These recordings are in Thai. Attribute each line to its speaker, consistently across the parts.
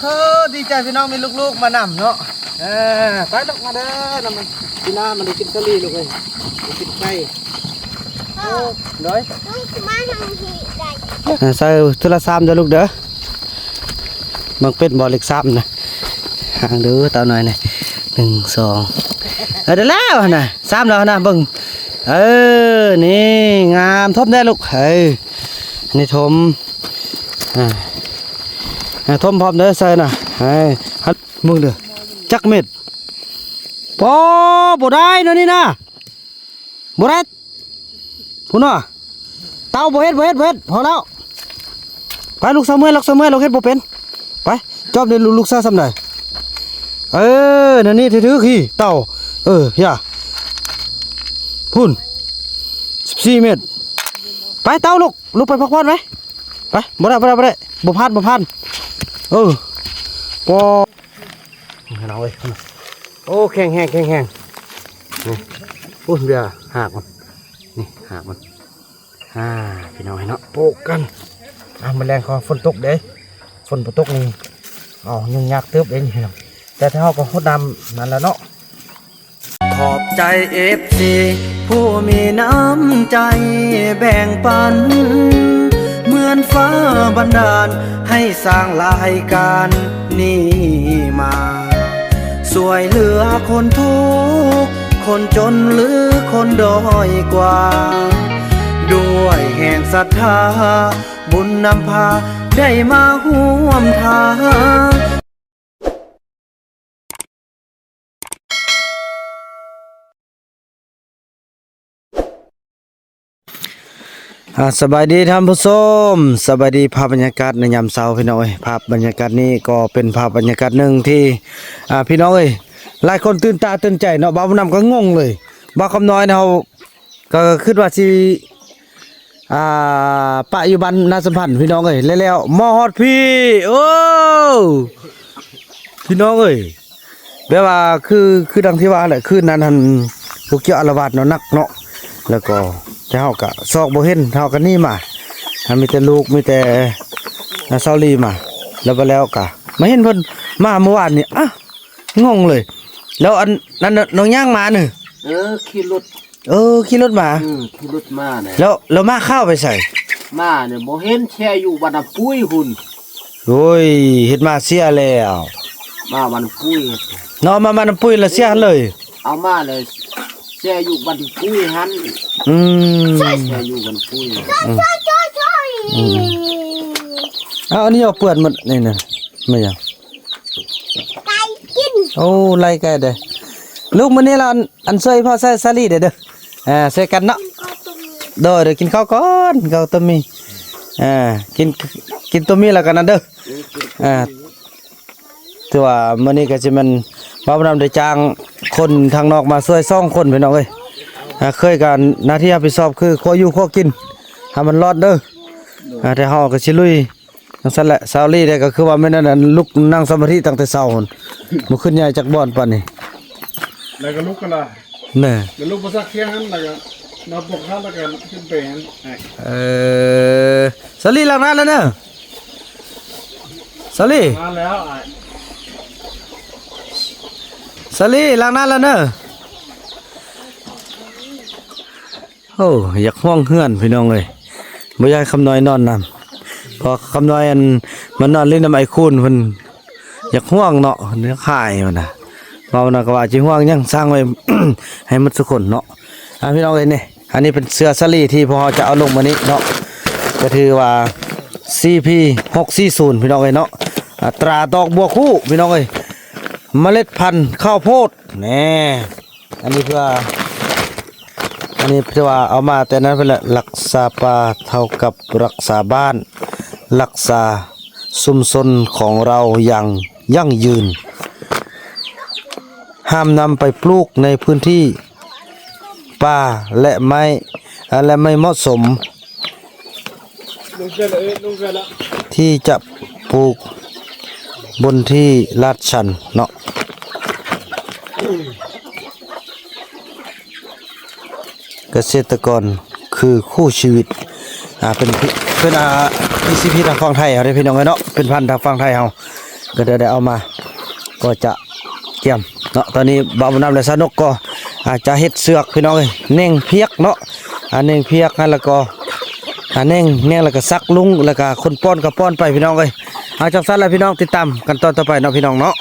Speaker 1: เธอดีใจพี่น้องมีลูกๆมานำเนาะไปลูกมาเด้อนำมันพี่น้ามันได้กินสลีลูกเลยกินไก่โอ้เด้อใส่ทุละซ้ำเด้อลูกเด้อมันเป็นบ่อเล็กซ้ำนะห่างเด้อตาหน่อยนี่1 2เดี๋ยวแล้วนะซ้ำแล้วนะเบิ่งนี่งามทบได้ลูกนี่ทมทมพร้อมเด้อใส่น่ะฮัดมึงเด้อจักเม็ดพอบ่ได้เนาะนี่นะบ่ได้พุ่นน่ะเต้าบ่เฮ็ดพอแล้วไปลูกเสมอลูกเฮ็ดบ่เป็นไปจอบเด้ลูกซะซำได้นั่นนี่ถือขี้เต้าอย่าพุ่น14 เมตรไปเต้าลูกไปพักผ่อนไหมไปบ่ได้บ่พลาดปอเอาเลยโอ้แข็งนี่พุ่นเบียร์หักมันนี่หักมันพี่น้องเนาะโปกกันมันแรงคอฝนตกเด้ฝนตกนี่ยุ่งยากเติบเองพี่น้องแต่ถ้าเราก็หดน้ำนั่นแหละเนาะขอบใจFCผู้มีน้ำใจแบ่งปันเหมือนฟ้าบันดาลให้สร้างรายการนี้มาสวยเหลือคนทุกข์คนจนหรือคนด้อยกว่าด้วยแห่งศรัทธาบุญนำพาได้มาร่วมทางสบายดีท่านผู้ชมสบายดีภาพบรรยากาศในยามเช้าพี่น้องภาพบรรยากาศนี้ก็เป็นภาพบรรยากาศหนึ่งที่พี่น้องหลายคนตื่นตาตื่นใจเนาะบ่าวนำก็งงเลยบ่าวคำน้อยเนาะก็คิดว่าสิปะอยู่บ้านนาสัมพันธ์พี่น้องแล้วมอฮอดพี่โอ้พี่น้องแบบว่าคือดังที่ว่าแหละคืนนั้นท่านพวกเกี่ยวอารวาสเนาะนักเนาะแล้วก็เฮากะซอกบ่เห็นเฮากันนี่มามีแต่ลูกมีแต่เซาลีมาแล้วกะมาเห็นเพิ่นมาเมื่อวานนี่งงเลยแล้วอันนั้นน้องย่างมานี่
Speaker 2: ขี่รถ
Speaker 1: ขี่รถมา
Speaker 2: ขี่รถมาเนี่ย
Speaker 1: แล้วมาเข้าไปใส่
Speaker 2: มาเนี่ยบ่เห็นแช่อยู่บ้านปุ้ยหุ่น
Speaker 1: โอ้ยเฮ็ดมาเสียแล้ว
Speaker 2: มาบ้านปุ้ย
Speaker 1: เนาะมาบ้านปุ้ยแล้วเสียเลย
Speaker 2: เอามาเลยแช่อยู่บ้านปุ้ยหันแช่อยู่บ้านปุ้ย
Speaker 1: อันนี้เอาเปื้อนหมดนี่น่ะไม่ยัง
Speaker 3: ไก่กิน
Speaker 1: โอ้ไล่ไก่เด้ลูกมื้อนี้เราอันซอยพ่อใส่ซาลีเด้อใส่กันเนาะเด้อกินข้าวก่อนข้าวต้มมีกินต้มมีแล้วกันนั่นเด้อถือว่ามื้อนี้ก็สิมันบ่าวนำได้จ้างคนทางนอกมาช่วย2 คนพี่น้องเคยกันหน้าที่รับผิดชอบคือขออยู่ขอกินให้มันรอดเด้อแต่เฮาก็สิลุยจังซั่นแหละซาลีได้ก็คือว่าแม่นนั่นลุกนั่งสมาธิตั้งแต่เช้าพุ่นบ่ขึ้นใหญ่จากบ่อนปานนี้
Speaker 4: แล้วก็ลุกกันละแล้วลุกภาษาเคียงนั้นแล้วก็มาปกข้าวแล้วก็ขึ้นไป
Speaker 1: ซาลีล้างหน้าแล้วเนอะซาลี
Speaker 4: มาแล้ว
Speaker 1: ซาลีล้างหน้าแล้วเนอะโอ้อยากห้องเฮือนพี่น้องบ่อยากคำน้อยนอนนำพอคำน้อยมันนอนเล่นน้ำไอคูนเพิ่นอยากห่วงเนาะเนื้อข่ายมันน่ะเมาน่ะก็ว่าสิห่วงยังสร้างไว้ ให้มันสุขคนเนาะพี่น้องนี่อันนี้เป็นเสื้อซาลีที่พอจะเอาลงมานี้เนาะก็ถือว่า CP 640พี่น้องเนาะตราดอกบัวคู่พี่น้องเมล็ดพันธุ์ข้าวโพดแน่อันนี้เพื่อว่าเอามาแต่นั้นเป็นรักษาป่าเท่ากับรักษาบ้านรักษาชุมชนของเราอย่างยั่งยืนห้ามนำไปปลูกในพื้นที่ป่าและไม่เหมาะสมที่จะปลูกบนที่ลาดชันเนาะเกษตรกรคือคู่ชีวิตเป็น PCP ทางฝั่งไทยเฮาได้พี่น้องเนาะเป็นพันธุ์ทางฝั่งไทยเฮา ก็เดี๋ยวได้เอามาก็จะเกี่ยมเนาะตอนนี้บ่าวบุญนำและสนุกก็อาจจะเฮ็ดเสือกพี่น้องเอ้ยเน่งเพียกเนาะเน่งเพียกนั่นแล้วก็เน่งแล้วก็ซักลุงแล้วก็คนป้อนก็ป้อนไปพี่น้องเอ้ยเอาจังซั่นแล้วพี่น้องติดตามกันตอนต่อไปเนาะพี่น้องเนาะ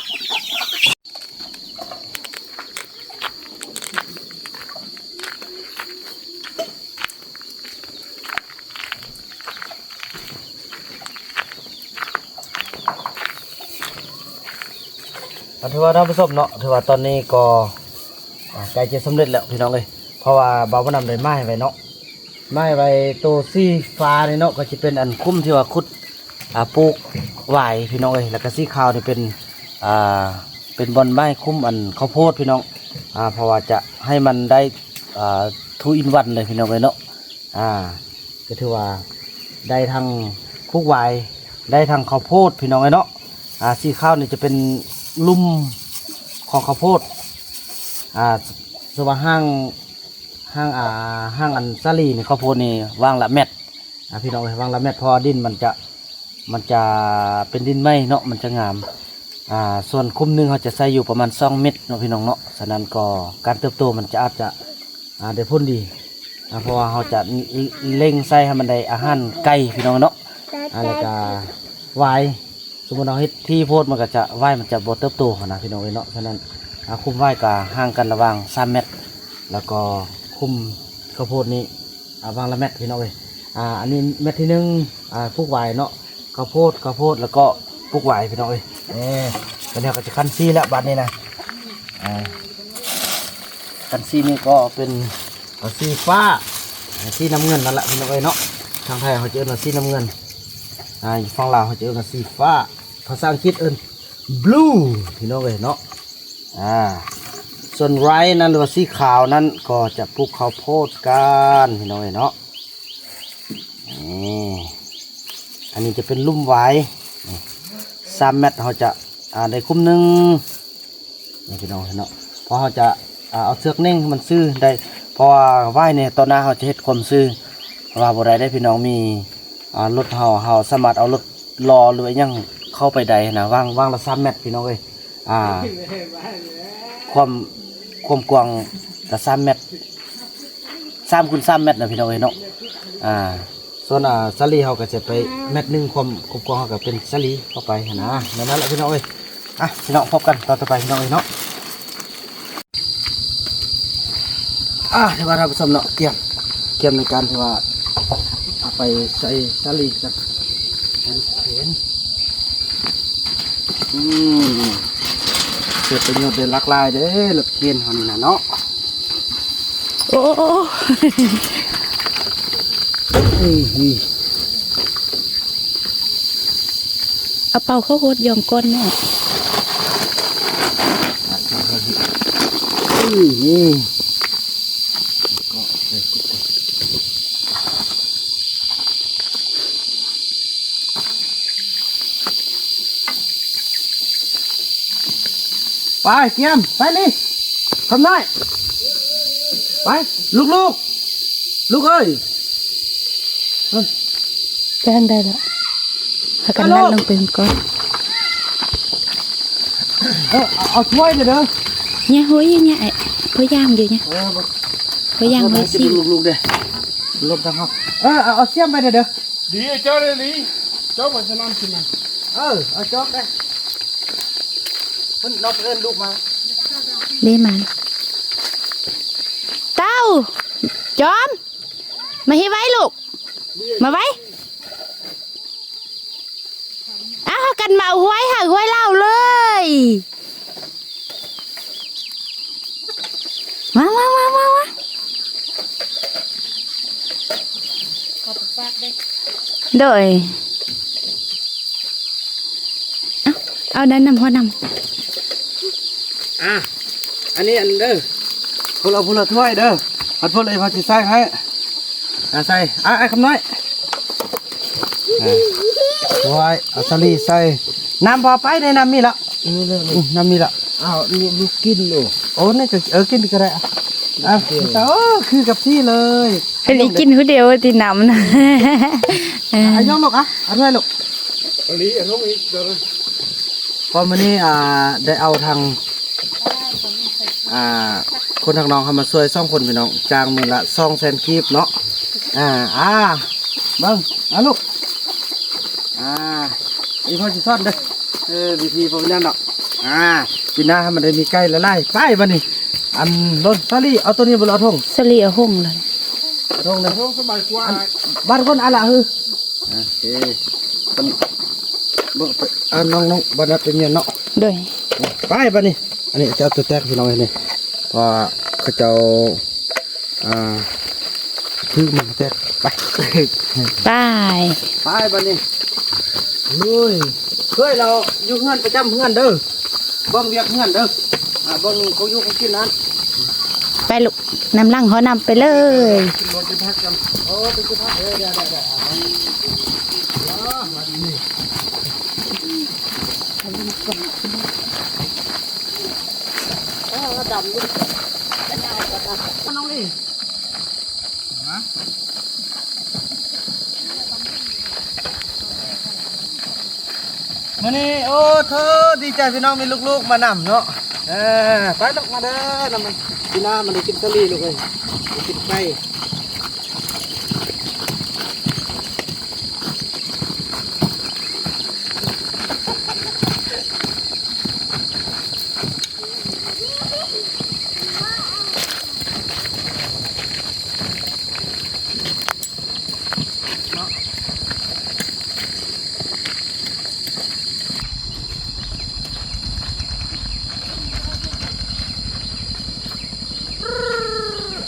Speaker 1: ถือว่าท่านผู้ชมเนาะถือว่าตอนนี้ก็ใกล้จะสำเร็จแล้วพี่น้องเลยเพราะว่าบ่าวบ่นำได้ไม้ไว้เนาะไม้ไว้ตัวสีฟ้านี่เนาะก็จะเป็นอันคุ้มที่ว่าขุดปลูกไหวพี่น้องเลยแล้วก็สีขาวนี่เป็นบอนไม้คุ้มอันข้าวโพดพี่น้องเพราะว่าจะให้มันได้ทูอินวันเลยพี่น้องเลยเนาะก็ถือว่าได้ทั้งปลูกไหวได้ทั้งข้าวโพดพี่น้องเลยเนาะสีขาวนี่จะเป็นลุ่มของข้าวโพดสว่าห้างอันซาลีนี่ข้าวโพดนี่วางละเม็ดพี่น้องวางละเม็ดพอดินมันจะเป็นดินไหมเนาะมันจะงามส่วนคุ้มหนึงเขาจะใส่อยู่ประมาณ2 เม็ดเนาะพี่น้องเนาะฉะนั้นก็การเติบโตมันจะอาจจะได้ผลดีเพราะว่าเขาจะเล่งใส่ให้มันได้อาหารไก่พี่น้องเนาะแล้วก็ไวสมมติเราเฮ็ดที่โพดมันก็จะไหวมันจะบ่เติบโตนะพี่น้องเนาะฉะนั้นคุมไหวก็ห่างกันระหว่าง3 เมตรแล้วก็คุมข้าวโพดนี้วางละเม็ดพี่น้องอันนี้เม็ดที่1ปลูกไหวเนาะข้าวโพดแล้วก็ปลูกไหวพี่น้องตอนนี้ก็จะคั้นซีแล้วบัดนี้นะคั้นซีนี่ก็เป็นสีฟ้าสีน้ำเงินนั่นแหละพี่น้องเนาะทางไทยเขาจะเรียกว่าสีน้ำเงินฝั่งลาวเขาจะเรียกว่าสีฟ้าภาษาอังกฤษblue พี่น้องเนาะส่วนไรนั้นหรือว่าสีขาวนั้นก็จะปลูกข้าวโพดกันพี่น้องเนาะอันนี้จะเป็นลุ่มไว้3 เมตรเขาจะได้คุ้มหนึงนี่พี่น้องเนาะเพราะเขาจะเอาเสือกเน่งมันซื้อได้เพราะว่าไหวเนี่ยตอนหน้าเขาจะเฮ็ดความซื้อว่าบ่ได้พี่น้องมีรถเฮาสามารถเอารถรอหรือยังเข้าไปได้นะวางละ3 เมตรพี่น้องความกว้างก็3 เมตร3 คูณ 3 เมตรนะพี่น้องเนาะส่วนสลีเขาก็จะไป1 เมตรความกว้างเขาก็เป็นสลีเข้าไปนะนั่นแหละพี่น้องพี่น้องพบกันตอนต่อไปพี่น้องเนาะที่ว่าท่านผู้ชมเนาะเตรียมในการที่ว่าเอาไปใส่สลีกันเห็นเกิดประโยชน์เป็นหลากหลายเด้อหลักเกณฑ์เขานี่นะเนาะ
Speaker 3: โอ้เอาเป่าข้าวโพดยอมก้นเนาะ
Speaker 1: ไปเตรียมไปเลยทำได้ไปลูกเอ้ย
Speaker 3: แป้งได้แล้วถ้ากันนั่นลงเป็นก้อน
Speaker 1: เอาถ้วยเลยเด้อ
Speaker 3: เนี่ยหัวเนี่ยหัวยามอยู่เนี่ยหัวยามหัวซี
Speaker 1: ลูกเด้อลบทางเขาเอาเสียมไปเด้อ
Speaker 4: ดีเจ้าเลยดีเจ้าเหมือนจะนำกินนะ
Speaker 1: เอาจอกได้คนนอกเอิ้นลูกมา
Speaker 3: เด้มันเต้าจอมมาให้ไว้ลูกมาไว้กันมาห้วยหาห้วยเล่าเลยมาโดยเอาได้นำหัวนำ
Speaker 1: อันนี้อันเด้อพวกเราถ้วยเด้อพวกเลยพอจะใส่ให้ใส่ไอ้คำน้อยถ้วยเอาสลีใส่น้ำพอไปในน้ำมีละน้ำมีละ
Speaker 2: ลูกกินเลย
Speaker 1: โอ้นี่ก็กินก็ได้คือกับที่เลย
Speaker 3: เป็นอีกินคนเดียวตีน้ำนะ
Speaker 1: ย่องลูกเอาถ้วยลูก
Speaker 4: อันนี้อันนู้นอีกเดี๋ยว
Speaker 1: ราะมื้อนี้ได้เอาทางคนทางน้องเข้ามาช่วย2คนพี่น้องจ้างมื้อละ200,000กีบเนาะเบิ่งลูกอีพ่อสิสอนเด้อวิธีบ่เป็นหยังดอกปีหน้าให้มันได้มีไก่ละลายไปบัดนี้อันรถซาลี่เอาตัวนี้บ่เอาทง
Speaker 3: สลีเอาห้องเลย
Speaker 1: เอาทงเลย
Speaker 4: ท้องสบายกว่า
Speaker 1: บ้านคนอะไรฮือโอเคเป็นน้องบ้านนั้นเป็นเมียเนาะ
Speaker 3: โดย
Speaker 1: ไปบ้านนี้อันนี้จะเอาตัวแตกพี่น้องนี่เพราะเขาเจ้าคือมันแตกไป
Speaker 3: ไป
Speaker 1: ไปบ้านนี้ลุยเฮ้ยเราอยู่เฮือนประจำเฮือนเด้อบ้องเวียกเฮือนเด้อบ้องเขาอยู่เขากินนั้น
Speaker 3: ไปลูกนำลังเขานำไปเลย
Speaker 1: ขึ้นรถไปพักกันโอ้ไปกินพักได้มาดีนี่ดำด้วยน้องนี่มานี่โอ้เธอดีใจพี่น้องมีลูกๆมานำเนาะไปลูกมาเด้อนำมันพี่น้ามันได้กินสลีลูกเลยได้กินไก่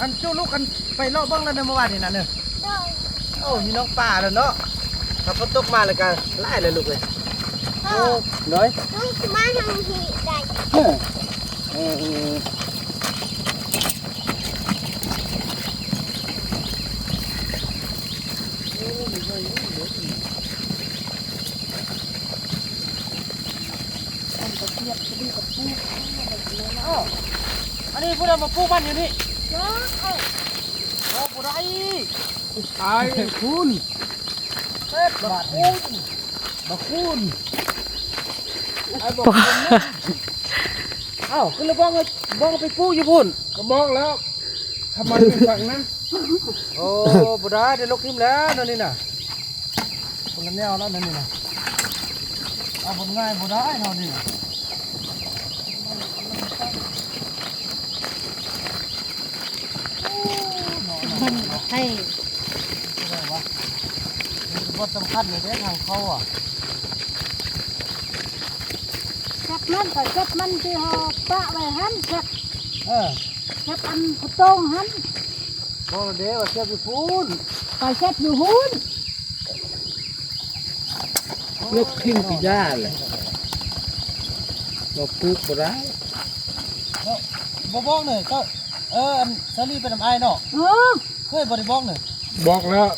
Speaker 1: อันจู้ลูกกันไปเลาะบ้างแล้วในเมื่อวานนี่นะเนี่ยโอ้มีน้องป่าแล้วเนาะถ้าฝนตกมาแล้วกันไล่เลยลูกเลยโอ้น้อยน้องมาทางที่ได้อันนี้พวกเรามาปลูกบ้านอยู่นี่โอ้ปุไรไอ้คุณเฮ็ดบาคุณบาคุณไอ้บอกเอ้าคือเราบ้องไปปลูกอยู่พุ่น
Speaker 4: ก็บอกแล้วทำไมไม่ฟังนะ
Speaker 1: โอ้ปุไรได้ลกทิมแล้วนั่นนี่น่ะคนละแนวแล้วนั่นนี่น่ะเอาผลง่ายปุไรเท่านี้น่ะ
Speaker 3: ให้
Speaker 1: วัดสำคัญเลยทางเขา
Speaker 5: จับมันก็จับมันที่หอปะไว้หันจับ
Speaker 1: จั
Speaker 5: อันกระโต้งหัน
Speaker 1: บ่เด้ว่าเสียไปพูน
Speaker 5: ไปเช็ดอยู่หุ้น
Speaker 2: ลูกทิ้งกี่ย่าเลยเราปลูกบ่ได้
Speaker 1: บ่บอกเลยก็อันซาลีเป็นน้ำไอเนาะเคยบ่ได้บอกเลย
Speaker 4: บอกแล้ว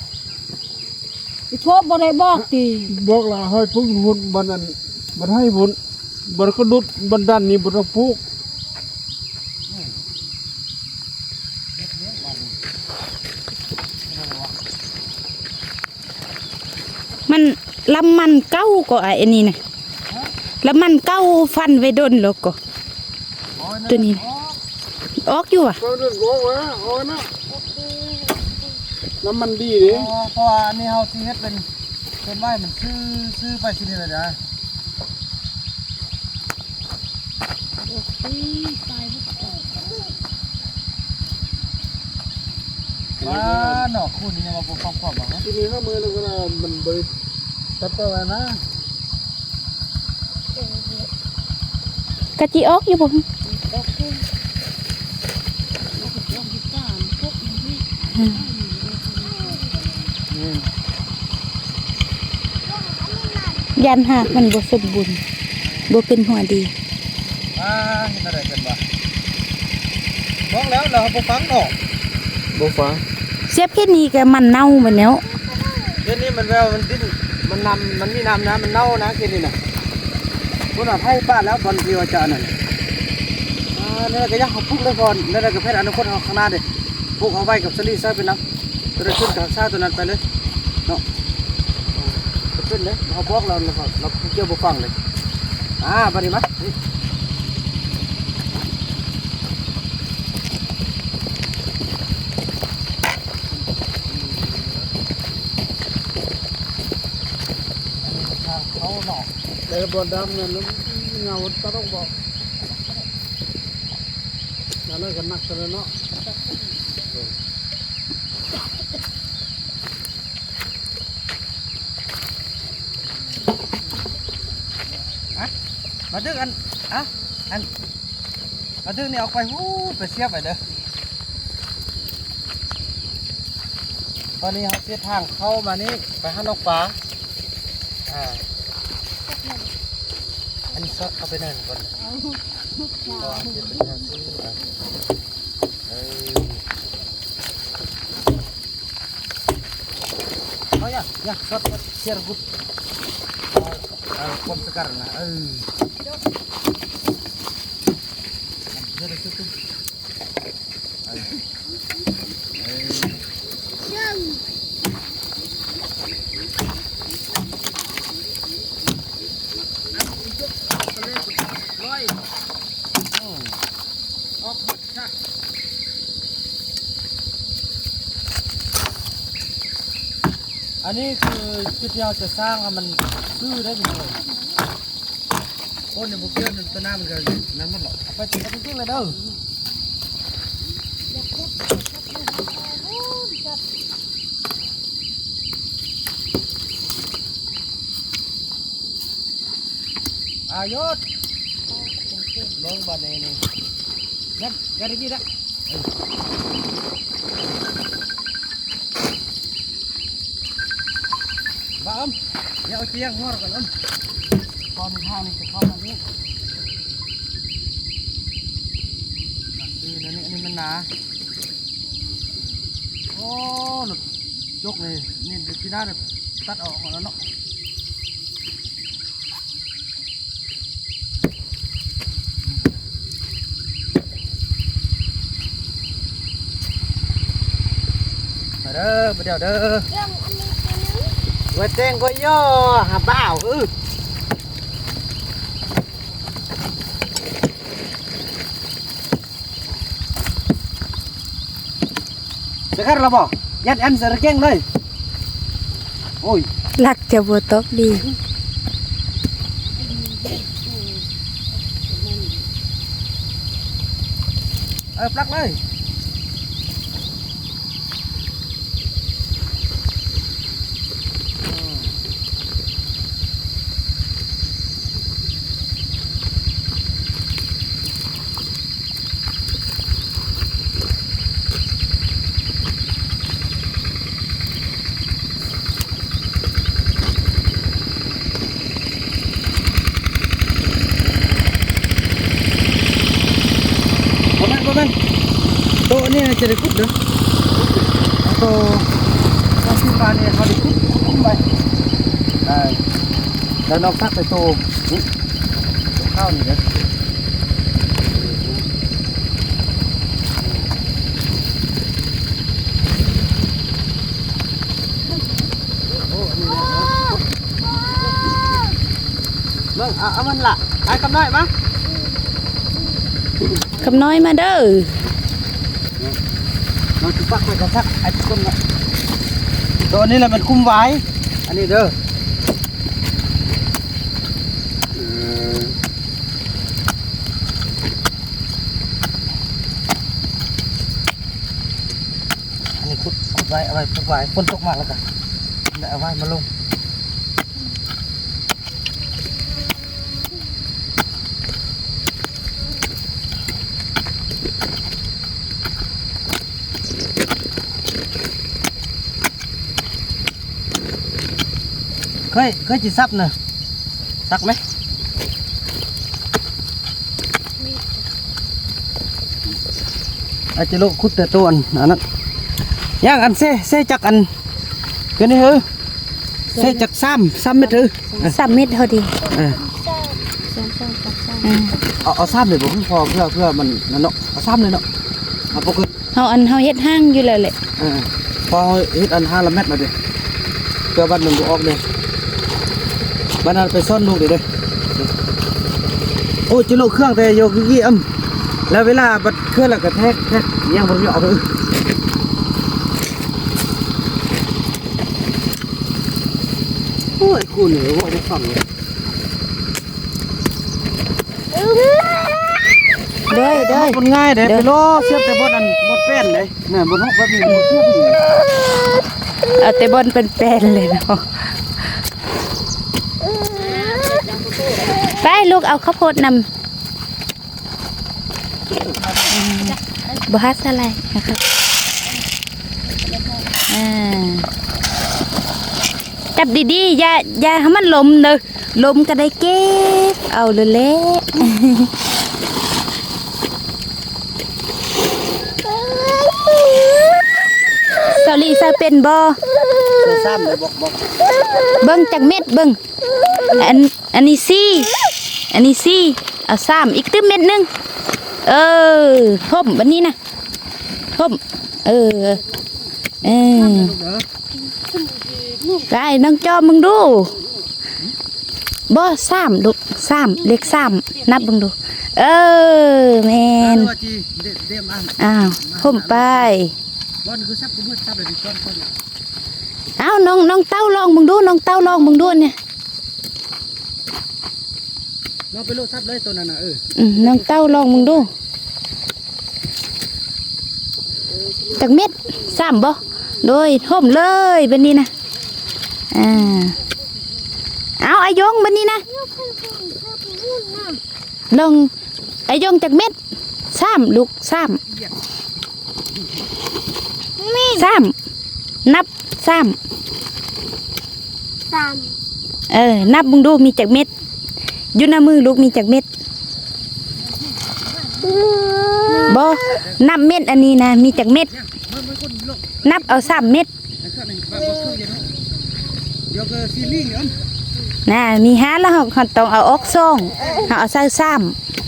Speaker 5: อีโคบบ่ได้บอกตี
Speaker 4: บอกแล้วให้ปลูกหุ่นบันนั้นบันให้หุ่นบันก็ดุดบันด้านนี้บันต้องปลูก
Speaker 3: มันลำมันเก้าก็ไอ้นี่นะลำมันเก้าฟันไว้ดนแล้วก็ตัวนี้ออกอยู่อ่ะ
Speaker 4: ก็เรื่องโอ้วะโอ้นะน้ำมันดีดิ
Speaker 1: เพราะอันนี้เฮาสิเฮ็ดเป็นต้นไม้มันซื้อไปที่นี่เลยนะมาเนาะคุณนี่มาบ่ฟังพร้อมบ่
Speaker 4: ทีนี้ข้ามือเราก็มันบริตัดต่อไปนะ
Speaker 3: กะจิออกอยู่บ่ยันหักมันบ่สมบูรณ์บ่เป็นหัวดี
Speaker 1: เห็นอะไรกันบ่บอกแล้วเราบ่ฟังเนาะ
Speaker 4: บ่ฟ้า
Speaker 3: เสียบแค่นี้ก็มันเน่าไปแล้ว
Speaker 1: เดี๋ยวนี้มันแววมันดิ้นมันนำมันมีน้ำนะมันเน่านะแค่นี้น่ะพุ่นน่ะให้ป้าแล้วบอลที่ว่าจะนั่นนี่ก็ยังเขาปลูกได้ก่อนนี่ก็เพชรอนาคตเฮาข้างหน้าเด้ปลูกเอาไว้กับสลีซะเป็นน้ำตัวได้ขึ้นกับซาตัวนั้นไปเลยเนาะขึ้นเลยเฮาบอกเราเกี่ยวบ่ฟังเลย บัดนี้มาเขาหนอก
Speaker 4: เลยบนดำเนี่ยแล้วเงาตะต้องบอกนั่นก็นักเลยเนาะ
Speaker 1: มาดึงอันมาดึงนี่เอาไปไปเสียบไปเด้อตอนนี้เขาเสียทางเข้ามานี่ไปหาน้องปลาอันนี้ซอสเข้าไปนั่นก่อนก่อนจะเป็นทางซื้อoh ya shot share good kom sekarang lah jadi situอันนี้คือจุดที่เราจะสร้างให้มันซื่อได้จริงเลยโอ้เนี่ยบุกเบี้ยนตัวหน้ามันกันนั่นมันหรอกเอาไปติดกันจริงๆเลยเด้อายศลงบ้านนี่นั่นกันได้ยี่ละบ้าเดี๋ยวเอาเตียงหัวก่อนตอนทางนี้จะเข้ามานี่อันนี้มันหนาโอ้หนุกยกเลยนี่ที่ด้านตัดออกก่อนแล้วเนาะเด้อไปเดี๋ยวเด้อไว้เต้งก็ย่อหาเปล่าsekarang lah boh, jangan em sergeng deh. Oi,
Speaker 3: ลักจะบ่ตกดี
Speaker 1: plak deh. Komen. Tuh ini jadi kut dah. Atau kasih pani kalau dikut baik. Đây. Dan nó phát phải tô. Khao này đấy. Vâng, aman lah. Ai cầm lại bác.
Speaker 3: คำน้อยมาเด้อ
Speaker 1: เราจะปักไว้กันสักไอ้คนละตัวนี้แหละมันคุ้มไว้อันนี้เด้ออันนี้ขุดไว้เอาไว้ปุกไว้ฝนตกมาแล้วกันเอาไว้มาลงเคยจีซับเนอะซักไหมอาจจะโลกคุดแต่ตัวอันนั้นย่างอันเซ่จักอันกันนี่เฮ้ยเซ่จักซ้ำเม็ดเฮ้ย
Speaker 3: 3 เม็ดพอดี
Speaker 1: เอาซ้ำเลยผมพอเพื่อมันนั่นเนาะเอาซ้ำเลยเนาะเอาปกติ
Speaker 3: เฮาเฮ็ดห้างอยู่แล้วแหละ
Speaker 1: พอเฮ็ดอัน5 เม็ดมาดิเพื่อบ้านหนึ่งกูออกเลยบ้านนั้นไปซ่อนลูกเดี๋ยว โอ้จิโลเครื่องแต่โยกกี้แล้วเวลาบัดเครื่องแล้วก็แทกยังบ่ยอมเลยโอ้ยกูเหนื่อยว่าจะฟังเลย
Speaker 3: เด้อ
Speaker 1: มันง่ายเด้ไปโลเสียบแต่บนอันบนแป้นเลยเนี่ยบนห้องแบบนี้บนเสียบอยู่
Speaker 3: เอาแต่บนเป็นแปลนเลยเนาะไปลูกเอาข้าวโพดนำบฮัสอะไรนะครับจับดีๆอย่าให้มันลมเด้อลมก็ได้เก็บเอาเลยแหละสาลีซาเป็นบ่
Speaker 1: ซ้ำเลยบอก
Speaker 3: เบิ่งจากเม็ดเบิ่งอันนี้สี่เอา3อีกตึ้มเม็ดนึงท่มบัดนี้นะท่มได้น้องจอมึงดูบ่3ลูก3เลข3นับมึงดูแม่นอ้าวท่มไป
Speaker 1: บอลคือซับกูมืดซับเลยก้อน
Speaker 3: อ้าวน้องเต้าลองมึงดูน้องเต้าลองมึงดูเนี่ย
Speaker 1: เราไปโลซับเลยตัวนั้นน่ะ
Speaker 3: น้องเต้าลองมึงดูจากเม็ด3บ่โดยท่มเลยบัดนี้นะเอาไอ้ยงบัดนี้นะลองไอ้ยงจากเม็ด3ลูก3นับ3นับมึงดูมีจากเม็ดอยู่หน้ามือลูกมีจากเม็ดบ่นับเม็ดอันนี้นะมีจากเม็ดนับเอา3เม็ดน่ะมี5แล้วเขาต้องเอาออก2เอาใส่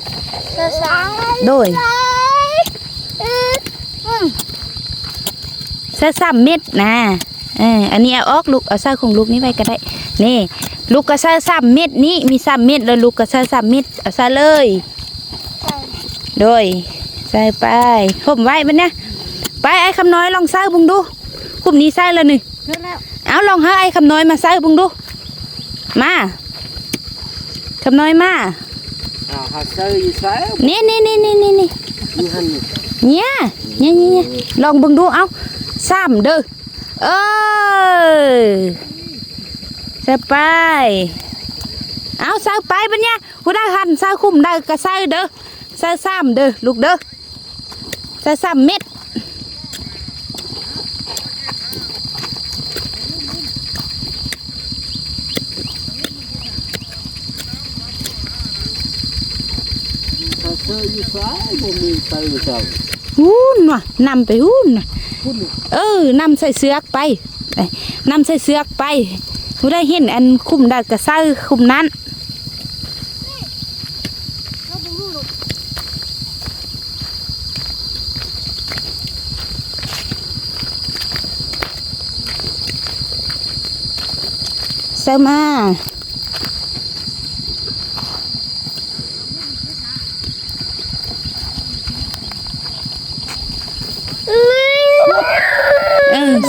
Speaker 3: 3โดยใส่3เม็ดนะอันนี้เอาออกลูกเอาใส่ของลูกนี้ไว้ก็ได้นี่ลูกก็ใส่3เม็ดนี้มี3เม็ดแล้วลูกก็ใส่3เม็ดเอาใส่เลยโดยใส่ไปห่มไว้บัดเนี่ยไปไอ้คำน้อยลองใส่บุงดูคุมนี้ใส่แล้วนี่เอาลองหาไอ้คำน้อยมาใส่บุงดูมาคำน้อยมา
Speaker 2: หาเซอร์อยู่ใส่
Speaker 3: นี่เนี่ยลองบุงดูเอา3เด้อใส่ไปเอาใส่ไปบัดเนี่ยกูได้หันใส่คุมได้ก็ใส่เด้อใส่3เด้อลูกเด้อใส่3เม็ด
Speaker 2: หาเซอร์อยู่ใส่บ่มีเซอร์เจ้า
Speaker 3: ว่ะนำไปน่ะนำใส่เสือกไปนำใส่เสือกไปกูได้เห็นอันคุมได้ก็ใส่คุมนั้นใส่มา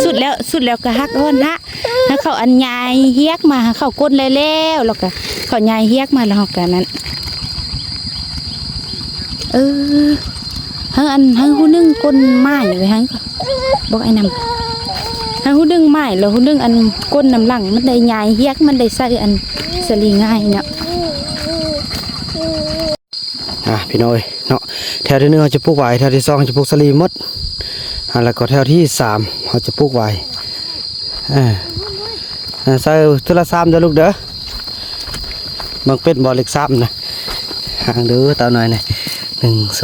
Speaker 3: สุดแล้วก็ฮักอ้นฮะถ้าเขาอันยายเฮียกมาเขาก้นแล้วแล้วก็เขายายเฮียกมาแล้วเขากันนั้นฮังหูนึ่งก้นไม้เลยฮังบอกไอ้นำฮังหูนึ่งไม้แล้วหูนึ่งอันก้นน้ำหลังมันได้ยายเฮียกมันได้ใส่อันสลีง่ายเนาะ
Speaker 1: พี่น้อยเนาะแถวที่1เราจะปลูกไว้แถวที่2จะปลูกสลีมดแล้วก็แถวที่3เราจะปลูกไว้ใส่ตัวละ3เด้อลูกเด้อบางเป็ดบ่เล็ก3นะห่างเด้อตาหน่อยนี่1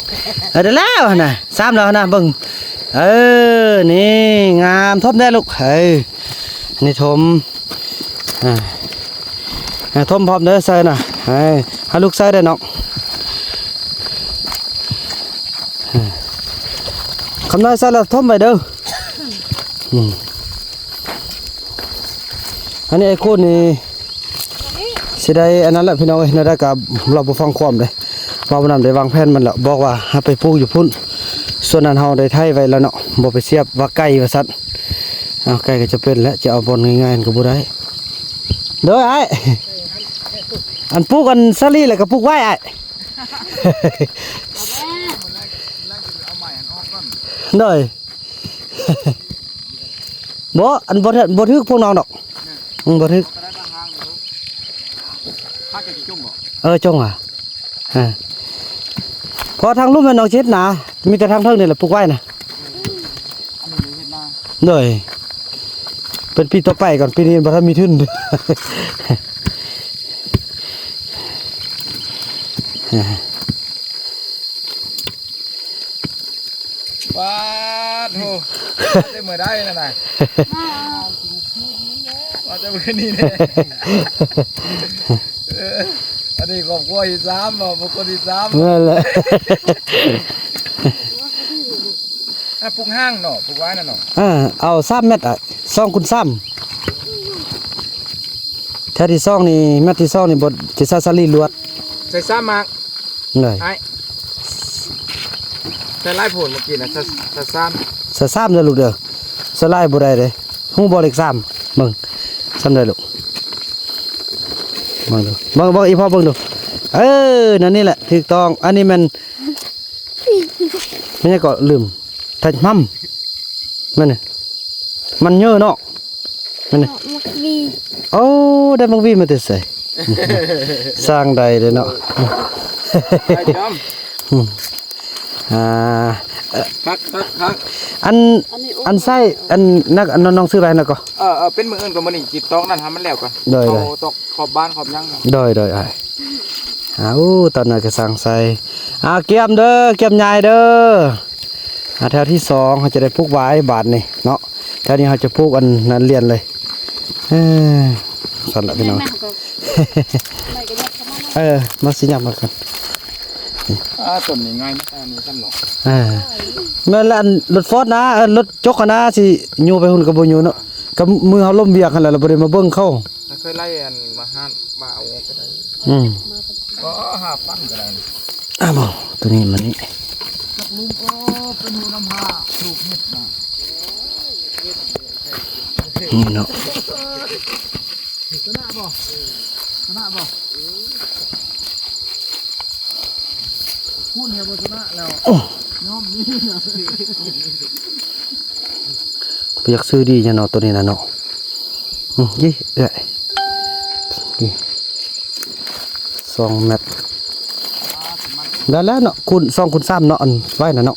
Speaker 1: 2ได้แล้วนะ3แล้วนะเบิ่งนี่งามทบได้ลูกนี่ทมทมพร้อมเด้อใส่น่ะให้ลูกใส่ได้เนาะคำน้อยใส่แล้วทมไปเด้ออันนี้ไอ้โคนนี่ สิได้อันนั้นแหละพี่น้องเอ้ยน่าได้กับเราบ่ฟังความเลยว่าบ่นำได้วางแผนมันแล้วบอกว่าหาไปปลูกอยู่พุ่นส่วนนั้นเฮาได้ไถไว้แล้วเนาะบ่ไปเสียบว่าไก่ว่าซั่นเอาไก่ก็จะเป็นแล้วจะเอาบอนง่ายๆก็บ่ได้เด้อไอ้อันปลูกอันสลีแล้วก็ปลูกไว้ไอ้ เด้อ บ่อันบ่ทึกพวกน้องดอกบ่ทึกจงอ่ะพอทางลุ่มแม่น้องเช็ดนะมีแต่ทางเทิงนี่แหละปลูกไว้นะเด้อเป็นปีต่อไปก่อนปีนี้บ่ทันมีทุน
Speaker 2: ว้าโธ่ได้เมื่อได้นะนายว่าจะเมื่อนี้เนี่ยอันนี้ครอบครัวที่สามบ่บุคคลที่สาม
Speaker 1: นั่นแหละ
Speaker 2: ปลูกห้างเนาะปลูกไว้น่ะเนาะ
Speaker 1: เอา3เม็ดอ่ะ2คูณ3แถวที่2นี่เม็ดที่2นี่บ่สิซาซาลีลวด
Speaker 2: ใส่ซ้ำมาก
Speaker 1: เลย
Speaker 2: ไอ้ใส่ไล่ผลเมื่อกี้นะใส่ซ้
Speaker 1: ซา3เด้อลูกเด้อสลายบ่ได้เด้ฮู้บ่เลข3มึงซ้ำได้ลูกมึงดูบ่อีพ่อเบิ่งดูนั่นนี่แหละถูกต้องอันนี้มันไม่ใช่ก็ลืมทัดมั่มมันนี่มันเยอะเนาะมันนี่
Speaker 5: มักวี
Speaker 1: โอ้ได้บางวีมาแต่ใส่ สร้างใดเลยเนาะ
Speaker 2: ำไอ้จอม
Speaker 1: อ่า
Speaker 2: พัก
Speaker 1: อันไส้อันนักอันน้องซื้ออะไรนะก็
Speaker 2: เป็นมืออื่นกับมือนี่จิบตองนั่นทำมันแล้วก่อน
Speaker 1: ได้
Speaker 2: ตกขอบบ้านขอบยัง
Speaker 1: โดยไอ้ตอนนั้นก็สร้างใส่เกียมเด้อเกียมใหญ่เด้อแถวที่2เขาจะได้ปลูกไว้บาทนี่เนาะแถวนี้เขาจะปลูกอันนั้นเรียนเลยสั่นละพี่น้อง มาสิยับมากัน
Speaker 2: ต้นนี่ง่ายนี่ซ้ำหนอ
Speaker 1: เมื่อละรถฟอร์ดนะรถจกนะสิอยู่ไปหุ่นกับบ่อยู่เนาะกับมือเฮาล้มเบียกหั่นแหละเราบ่ได้มาเบิ่งเข้า
Speaker 2: เคยไล่อันมาหานมาเอาก็ได้ ก็หาปั้นก็ได้
Speaker 1: บ่ตัวนี้มันนี่
Speaker 2: ลุงเป็นหูน้ำผ้าปลูกเห็ดนะ
Speaker 1: นี่เนาะ
Speaker 2: ชนะบ่พูดเนี่ยบ่ชนะแล้วน้อมนี่
Speaker 1: อยากซื้อดีจังเนาะตัวนี้น่ะเนาะยี่เอ้ยนี่2เมตรแล้วเนาะคูณ2คูณ3เนาะอันไว้น่ะเนาะ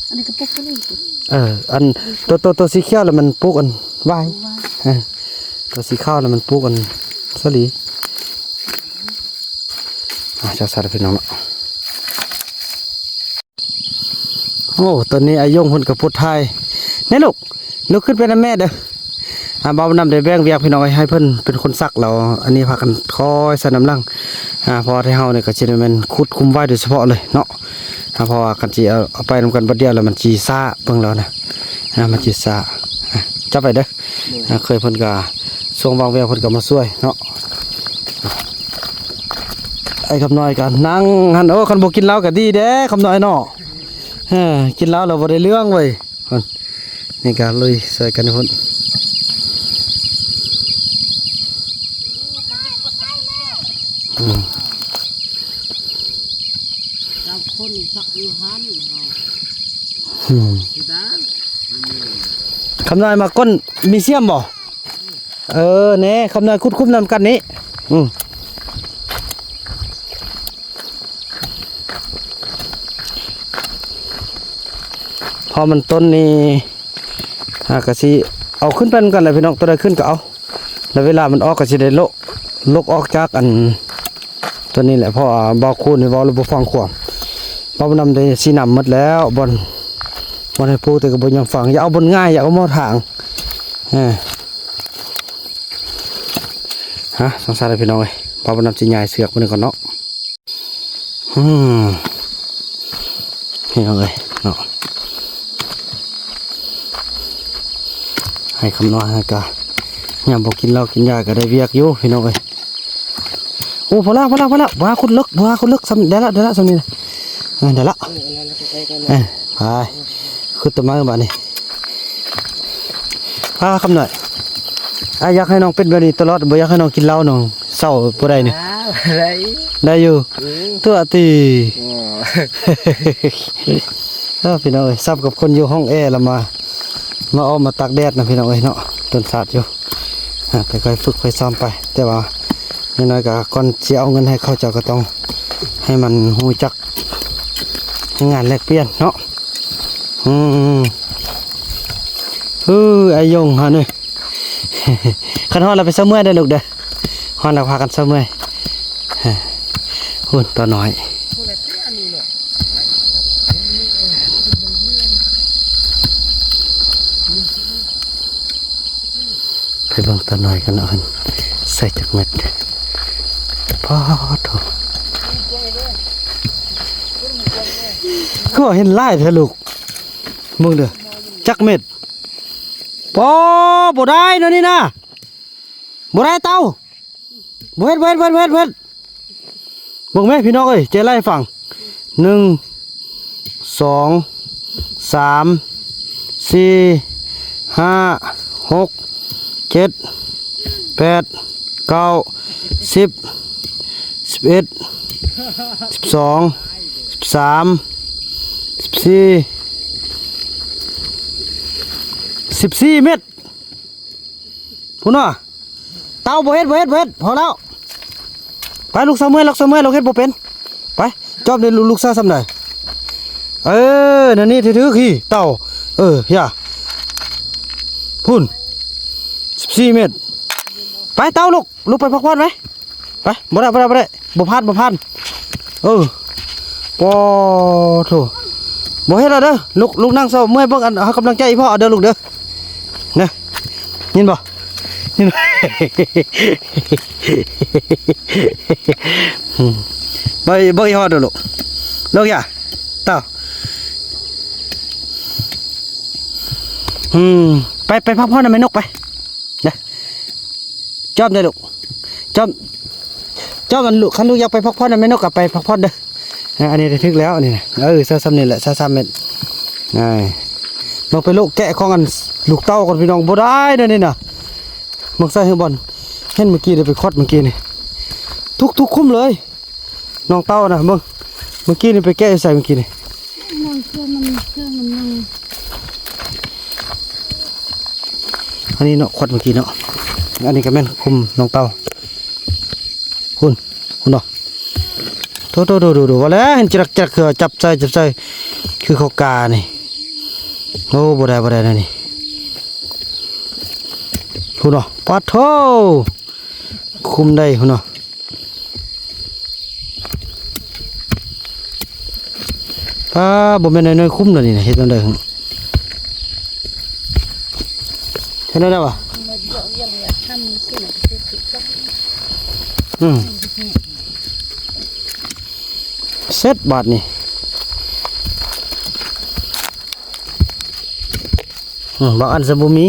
Speaker 5: อันนี้ก็ปลูกก็เลย
Speaker 1: อันตัวสีเขียวแล้วมันปลูกอันไว้ตัวสีขาวแล้วมันปลูกอันสลีเจ้าสารพี่น้องเนาะโอ้ตอนนี้อายงหุ่นกับพุทธไทยนี่ลูกขึ้นไปนะแม่เด้อบ่าวนำได้แบ่งเวียกพี่น้องให้เพิ่นเป็นคนซักเราอันนี้พากันคอยสนำลังพอที่เฮาเนี่ยก็สิได้แม่นขุดคุมไว้โดยเฉพาะเลยเนาะเพราะว่ากันสิเอาไปนำกันบัดเดียวแล้วมันสิซ่าเบิ่งแล้วนะมันสิซ่าจับไปเด้อเคยเพิ่นก็ส่งบางแววเพิ่นก็มาช่วยเนาะไอ้คำน้อยกันนั่งหันคันบ่กินเหล้าก็ดีเด้คำน้อยเนาะกินเหล้าแล้วบ่ได้เรื่องเว้ยนี่ก็เลยใส่กันพุ่น
Speaker 2: คนสักอยู่หัน
Speaker 1: คำนายมาก้นมีเสียมบ่เน่คำนายคุ้มนำกันนี้พอมันต้นนี้กะสิเอาขึ้นเป็นกันเลยพี่น้องตัวใดขึ้นก็เอาแล้วเวลามันออกก็สิได้ลกออกจากอันตัวนี้แหละเพราะบ่าวคูณนี่บ่รู้บ่ฟังความบ่าวนำได้สีนำหมดแล้วบนให้พูดแต่ก็บ่ยังฟังอย่าเอาบนง่ายอย่าเอาหม้อทางสงสารพี่น้องเอ้ยบ่าวนำสิใหญ่เสือกมื้อนี้ก่อนเนาะพี่น้องเอ้ยเนาะให้คำน้อยให้กะ ยามบอกกินเหล้ากินยาก็ได้เวียกอยู่พี่น้องเอ้ยโอ้พอแล้วว่าคุณลึกซ้ำได้ละซ้ำนี่นะได้ละไปขึ้นต้นไม้บ้านนี่พาคำหน่อยอยากให้น้องเป็นแบบนี้ตลอดบ่อยากให้น้องกินเหล้าน้องเศร้าบ่ได้นี่
Speaker 2: อะไร
Speaker 1: ได้อยู่ตัวตีพี่น้องเอ้ยซับกับคนอยู่ห้องแอร์แล้วมาเอามาตากแดดนะพี่น้องเอ้ยเนาะต้นสาดอยู่ค่อยๆฝึกค่อยซ้อมไปแต่ว่าอย่างน้อยก็ก่อนจะเอาเงินให้เขาเจ้าก็ต้องให้มันหูจักงานแลกเปลี่ยนเนาะไอยงฮะนี่ ขันฮอนเราไปเสมอได้ลูกเด้อฮอนเราพากันเสมอหุ่นตัวน้อยไปเบิ่งตัวน้อยกันเนาะใส่จากเม็ดพ่อโถก็เห็นไล่เถอะลูกมึงเด้อจักเม็ดปอบ่ได้เนาะนี่นะบ่ได้เต้าเวทเบิ่งแม่พี่น้องเอ้ยเจ๊ไล่ฟัง1 2 3 4 5 6 7 8 9 10 11 12 13 14 14 เม็ดพุ่นน่ะเต้าบ่เฮ็ดพอแล้วไปลูกเสมอเราเฮ็ดบ่เป็นไปจอบเด้ลูกซะซ้ำได้นั่นนี่ถือขี้เต้าอย่าพุ่น14 เม็ดไปเต้าลูกไปพักผ่อนไหมไปบ่ได้บ่พลาดปอโถบ่เฮ็ดแล้วเด้อลูกนั่งเศร้าเมื่อยเบิ่งอันให้กำลังใจพ่อเด้อลูกเด้อนะยินบ่บ่ฮอดเด้อลูกอย่าเต้าไปพักผ่อนนะแม่นกไปนะจอบเด้อลูกจอบมันลูกคันลูกอยากไปพักผ่อนนะแม่นกก็ไปพักผ่อนเด้ออันนี้ได้ถึกแล้วอันนี้นะซ้ำนี่แหละซ้ำเม็ดลองไปลูกแกะของกันลูกเต้าก่อนพี่น้องบ่ได้เด้อนี่น่ะมึงใส่ให้บอลเห็นเมื่อกี้ได้ไปคอดเมื่อกี้นี่ทุกคุ้มเลยน้องเต้านะเมื่อกี้นี่ไปแกะใส่เมื่อกี้นี่อันนี้เนาะคอดเมื่อกี้เนาะอันนี้ก็แม่นคุมน้องเต้าคุณเนาะดูว่าแล้วเห็นจักคือจับใส่คือเขากานี่โอ้บ่ได้นะนี่คุณเนาะปัดโถคุมได้คุณเนาะบ่แม่นน้อยๆคุมแล้วนี่นะเฮ็ดจังได๋เฮ็ดได้บ่เสร็จบาทนี่บางอันสบู่มี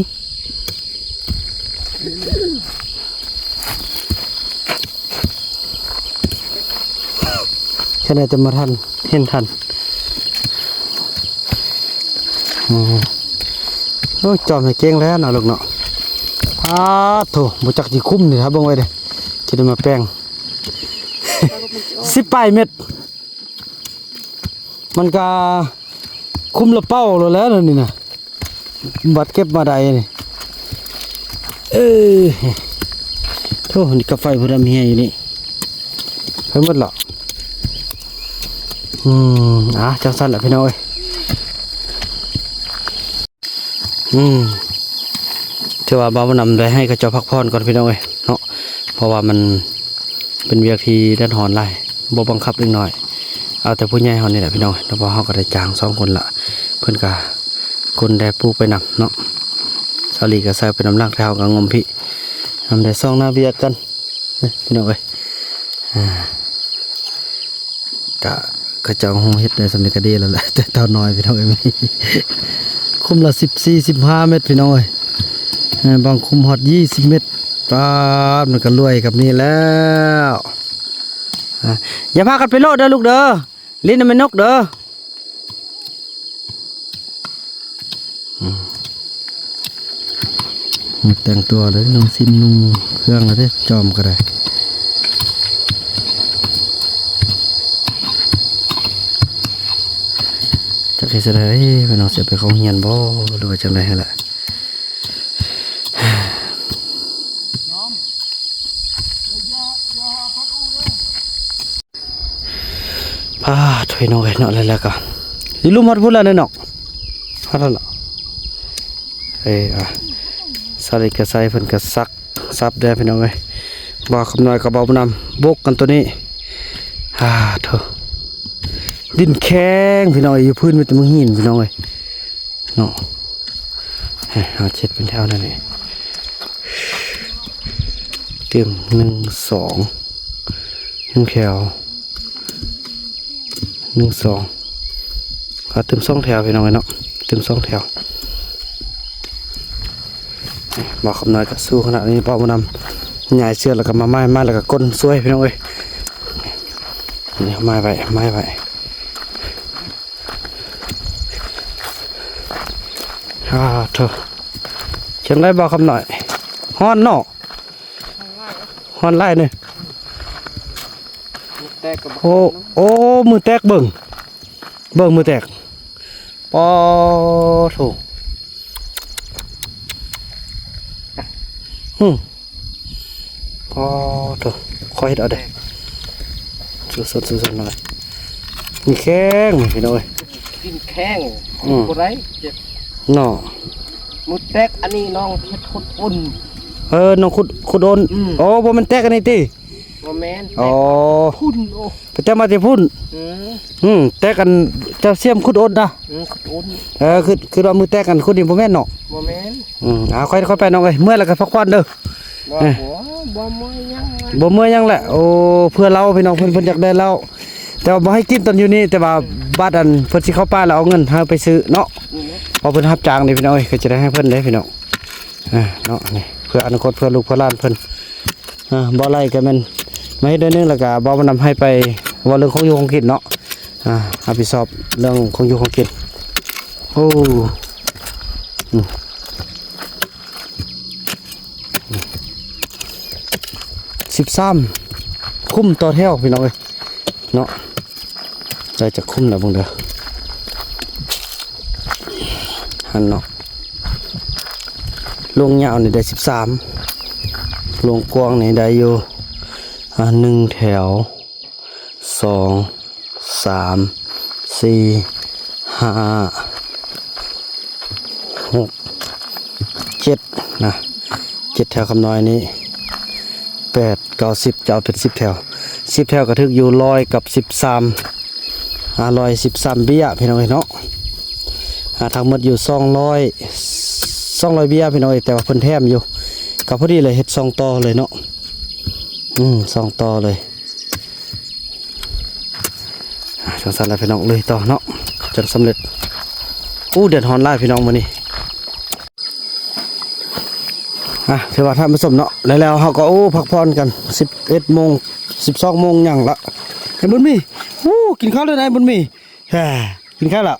Speaker 1: แค่ไหนจะมาทันเห็นทันโอ้ยจอมให้เก่งแล้วนะลูกเนาะโถบ่จักสิคุ้มนี่ครับเบิ่งไว้เด้อจะได้มาแป้ง10 ปลายเม็ดมันก็คุ้มละเป้าแล้วนี่นะบัดเก็บมาได้นี่โธ่นี่กาแฟพอดำเฮียอยู่นี่เพิ่มหมดหรอจังสั้นแหละพี่น้อยถือว่าบ่าวนำได้ให้กระเจ้าพักผ่อนก่อนพี่น้อยเนาะเพราะว่ามันเป็นเวียกที่ด้านหอนไล่บ่บังคับเล็กน้อยเอาแต่ผู้ใหญ่เฮานี่แหละพี่น้องแล้วพอเฮาก็ได้จ้าง2 คนละเพิ่นก็คนได้ปูไปนำเนาะสาลีก็ใส่ไปน้ำล่างเท้ากับงมพี่ทำได้2 หน้าเวียกกันพี่น้องเอ้ยก็เจ้าห้องเฮ็ดได้สำเร็จก็ดีแล้วแหละแต่ตอนน้อยพี่น้องเอ้ยคุ้มละ14-15 เม็ดพี่น้องเอ้ย บางคุมฮอด20 เมตรปาดมันก็รวยกับนี่แล้วอย่าพากันไปโลดเด้อลูกเด้อลิ้นน่ะแม่นกเด้อแต่งตัวเลยน้องซิมนุ่งเครื่องแล้วเด้อจอมก็ได้จักเฮ็ดจังได๋พี่น้องสิไปเข้าเรียนบ่หรือว่าจังได๋หั่นล่ะถอยน้อยเนาะแล้วก็สิลุมฮอดพุ่นแล้วเนาะฮอดแล้วล่ะสาลิกาไซเพิ่นก็ซับได้พี่น้องเอ้ยบ่คำน้อยก็บ่นำบกกันตัวนี้เถอะดินแข็งพี่น้องอยู่พื้นมีแต่มึงหินพี่น้องเอ้ยเนาะเอาเช็ดเป็นแถวนั่นนี่เตรียม1 2 1แถว1 2ก็เติม2แถวพี่น้องเนาะเติม2แถวบอกคำน้อยก็สู้ขนาดนี้ป้ามานำใหญ่เชือกแล้วก็มาไม้แล้วก็ก้นช่วยพี่น้องเอ้ยนี่ไม้ไปเถอะเชียงไรบอกคำหน่อยฮ้อนเนาะฮ้อนไล่เนี่ยโอ้มือแตกเบิ่งมือแตกปอถูกพอเถอะค่อยเอาเด้สุดหน่อยมีแข้งพี่น้อย
Speaker 2: กินแข้งบ่ได้เจ็บ
Speaker 1: เนาะ
Speaker 2: มุดแตกอันนี้น้องเฮ็ดขุดอุ่น
Speaker 1: น้องขุดโอนโอ้บ่มันแตกกันนี่ติ
Speaker 2: บ่แม่น
Speaker 1: อ๋อ
Speaker 2: พุ่นโอ้
Speaker 1: ไปแต่มาแต่พุ่นแตกกันเจ้าเสียมขุดโอนนะ
Speaker 2: ขุดอุ่น
Speaker 1: คือเรามือแตกกันขุดนี่บ่แม่นเนาะ
Speaker 2: บ่แม่น
Speaker 1: ค่อยไปน้องเอ้ยเมื่อยแล้วก็พักผ่อนเด้อ
Speaker 2: บ่มื้อยัง
Speaker 1: บ่เมื่อยยังแหละโอ้เพื่อเราพี่น้องเพิ่นอยากได้เราแต่ว่าบ่ให้กินตอนอยู่นี่แต่ว่าบาดอันเพิ่นสิเข้าป่าแล้วเอาเงินหาไปซื้อเนาะพอเพิ่นรับจ้างนี่พี่น้องเอ้ยก็จะได้ให้เพิ่นเด้พี่น้องเนาะนี่เพื่ออนาคตเพื่อลูกเพื่อหลานเพิ่นบ่ไล่ก็แม่นมาเฮ็ดเดือนนึงแล้วก็บ่มานำให้ไปว่าเรื่องของอยู่ของกินเนาะรับผิดชอบเรื่องของอยู่ของกินโอ้13คุ้มต่อแถวพี่น้องเอ้ยเนาะได้จะคุ้มแล้วเบิ่งเด้อหันเนาะลงยาวนี่ได้13ลงกว้างนี่ได้อยู่1 แถว 2 3 4 5 6 7นะ7แถวคำน้อยนี้8 9 10จะเอาเป็น10แถว10แถวก็ถึกอยู่100กับ13 113เบี้ยพี่น้องเนาะทั้งหมดอยู่200เบี้ยพี่น้องแต่ว่าเพิ่นแถมอยู่ก็พอดีเลยเฮ็ด2ต่อเลยเนาะ2ต่อเลยจังซั่นแล้วพี่น้องเลยต่อเนาะจนสำเร็จเดือดร้อนหลายพี่น้องมื้อนี้ถือว่าท่านผู้ชมเนาะแล้วเฮาก็พักผ่อนกัน11 โมง 12 โมงหยังละไอ้บุญมีกินข้าวเลยนายบุญมีกินข้าวแล้ว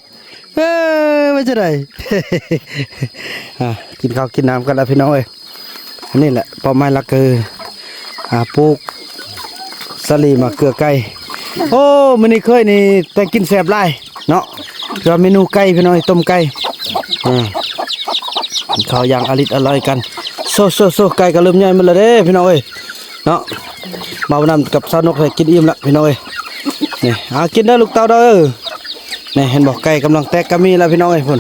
Speaker 1: ไม่ใช่ได้ กินข้าวกินน้ำกันแล้วพี่น้องเอ้ยอันนี้แหละเป้าหมายหลักคือปลูกสลีมะเขือไก่มื้อนี้เคยนี่แต่กินแซ่บหลายเนาะคือเมนูไก่พี่น้องต้มไก่กินข้าวอย่างอร่อยกันโซไก่ก็เริ่มใหญ่หมดแล้วเด้พี่น้องเอ้ยเนาะมาวนำกับสาวนกให้กินอิ่มละพี่น้องเอ้ยนี่กินได้ลูกเต่าเด้อนี่เห็นบอกไก่กำลังแตกกะมีแล้วพี่น้องเอ้ยพุ่น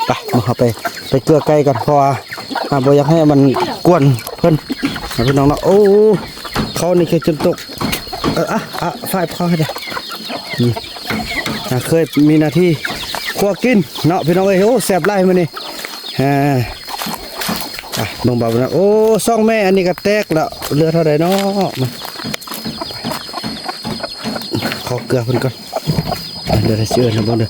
Speaker 1: ไปมาเข้าไปเกลือไก่กันเพราะว่าบ่อยากให้มันกวนเพิ่นพี่น้องเนาะเขานี่เคยจนตกฝ่ายพ่อให้ได้เคยมีหน้าที่คั่วกินเนาะพี่น้องเอ้ยแซ่บหลายมื้อนี้เบิ่งบ่าวนะซ่องแม่อันนี้ก็แตกแล้วเหลือเท่าใดเนาะมาขอเกลือเพิ่นก่อนเดี๋ยวได้เชื่อนะเบิ่งเด้อ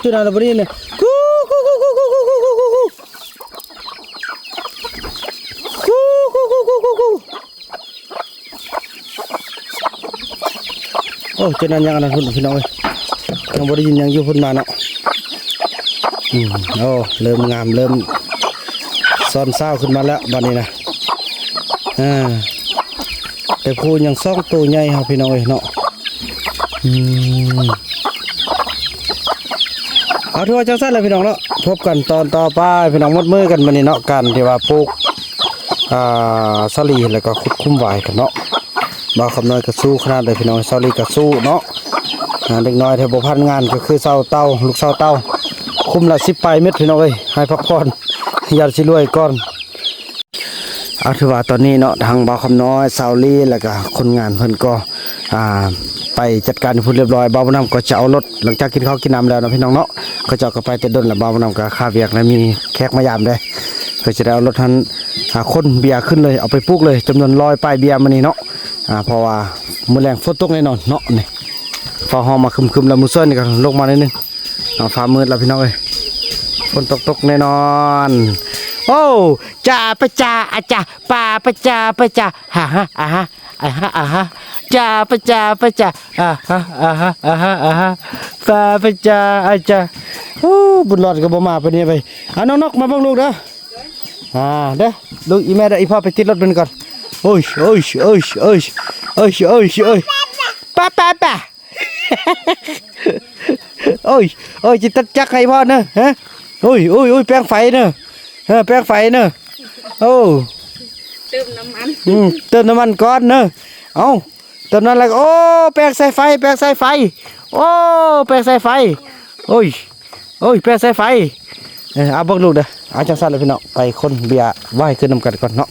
Speaker 1: tu dah beri ni. Oh, channel yang anak pun final yang beri yang you pun mana? Oh, เริ่มงามเริ่มซ้อนเศร้าขึ้นมาแล้วบัดนี้นะแต่พูนยังซ่องตัวใหญ่ครับพี่น้องเนาะเอาถือว่าจังซั่นเลยพี่น้องเนาะพบกันตอนต่อไปพี่น้องมดมือกันมื้อนี้เนาะกันที่ว่าปลูกสาลีแล้วก็ขุดคุ้มหวายกันเนาะบ่าวคำน้อยก็สู้ขนาดเลยพี่น้องสาลีก็สู้เนาะเด็กน้อยที่บ่พันงานก็คือเศร้าเต้าลูกเศร้าเต้าคุมละ10 ปลายเม็ดพี่น้องเอ้ยให้พักผ่อนอยากสิรวยก่อนเอาถือว่าตอนนี้เนาะทางบ่าวคำน้อยสาวลีแล้วก็คนงานเพิ่นก็ไปจัดการพูดเรียบร้อยบ่าวน้ำก็จะเอารถหลังจากกินข้าวกินน้ำแล้วนะพี่น้องเนาะก็จะก็ไปแต่ดนแล้วบ่าวน้ำก็ค่าเวียกแล้วมีแขกมายามได้ก็จะได้เอารถทันคนเบียร์ขึ้นเลยเอาไปปลูกเลยจำนวน100 ปลายเบียร์มื้อนี้เนาะเพราะว่ามื้อแรงฝนตกแน่นอนเนาะนี่ฟ้าห้องมาครึมๆแล้วมื้อเช้านี่ก็ลงมานิดนึงฟ้ามืดแล้วพี่น้องเอ้ยฝนตกแน่นอนโอ้จ่าปะจ่าอาจ่าป่าปะจ่าปะจ่าฮ่าฮ่าอ่าฮ่าอ่าฮ่าอ่าฮ่าจ่าปะจ่าปะจ่าอ่าฮ่าอ่าฮ่าอ่าฮ่าอ่าฮ่าป่าปะจ่าอาจ่าโอ้บุญรอดก็บ่มาปานนี้ไปน้องนกมาเบิ่งลูกเด้อเด้อลูกอีแม่เด้ออีพ่อไปติดรถมันก่อนโอ้ยโอ้ยโอ้ยโอ้ยโอ้ยโอ้ยโอ้ยป้าป้าป้าโอ้ยโอ้ยจิตตัดจักให้พ่อเนอะฮะโอ้ยโอ้ยโอ้ยแป้งไฟเนอะแป้งไฟเนอะโอ้เติมน้ำมันเติมน้ำมันก่อนเนอะเอาเติมน้ำอะไรโอ้แป้งใส่ไฟแป้งใส่ไฟโอ้แป้งใส่ไฟโอ้ยโอ้ยแป้งใส่ไฟเอาเบิกลูกเด้อเอาจังสั่นเลยพี่น้องไปคนเบียร์ไหว้ขึ้นน้ำกันก่อนเนาะ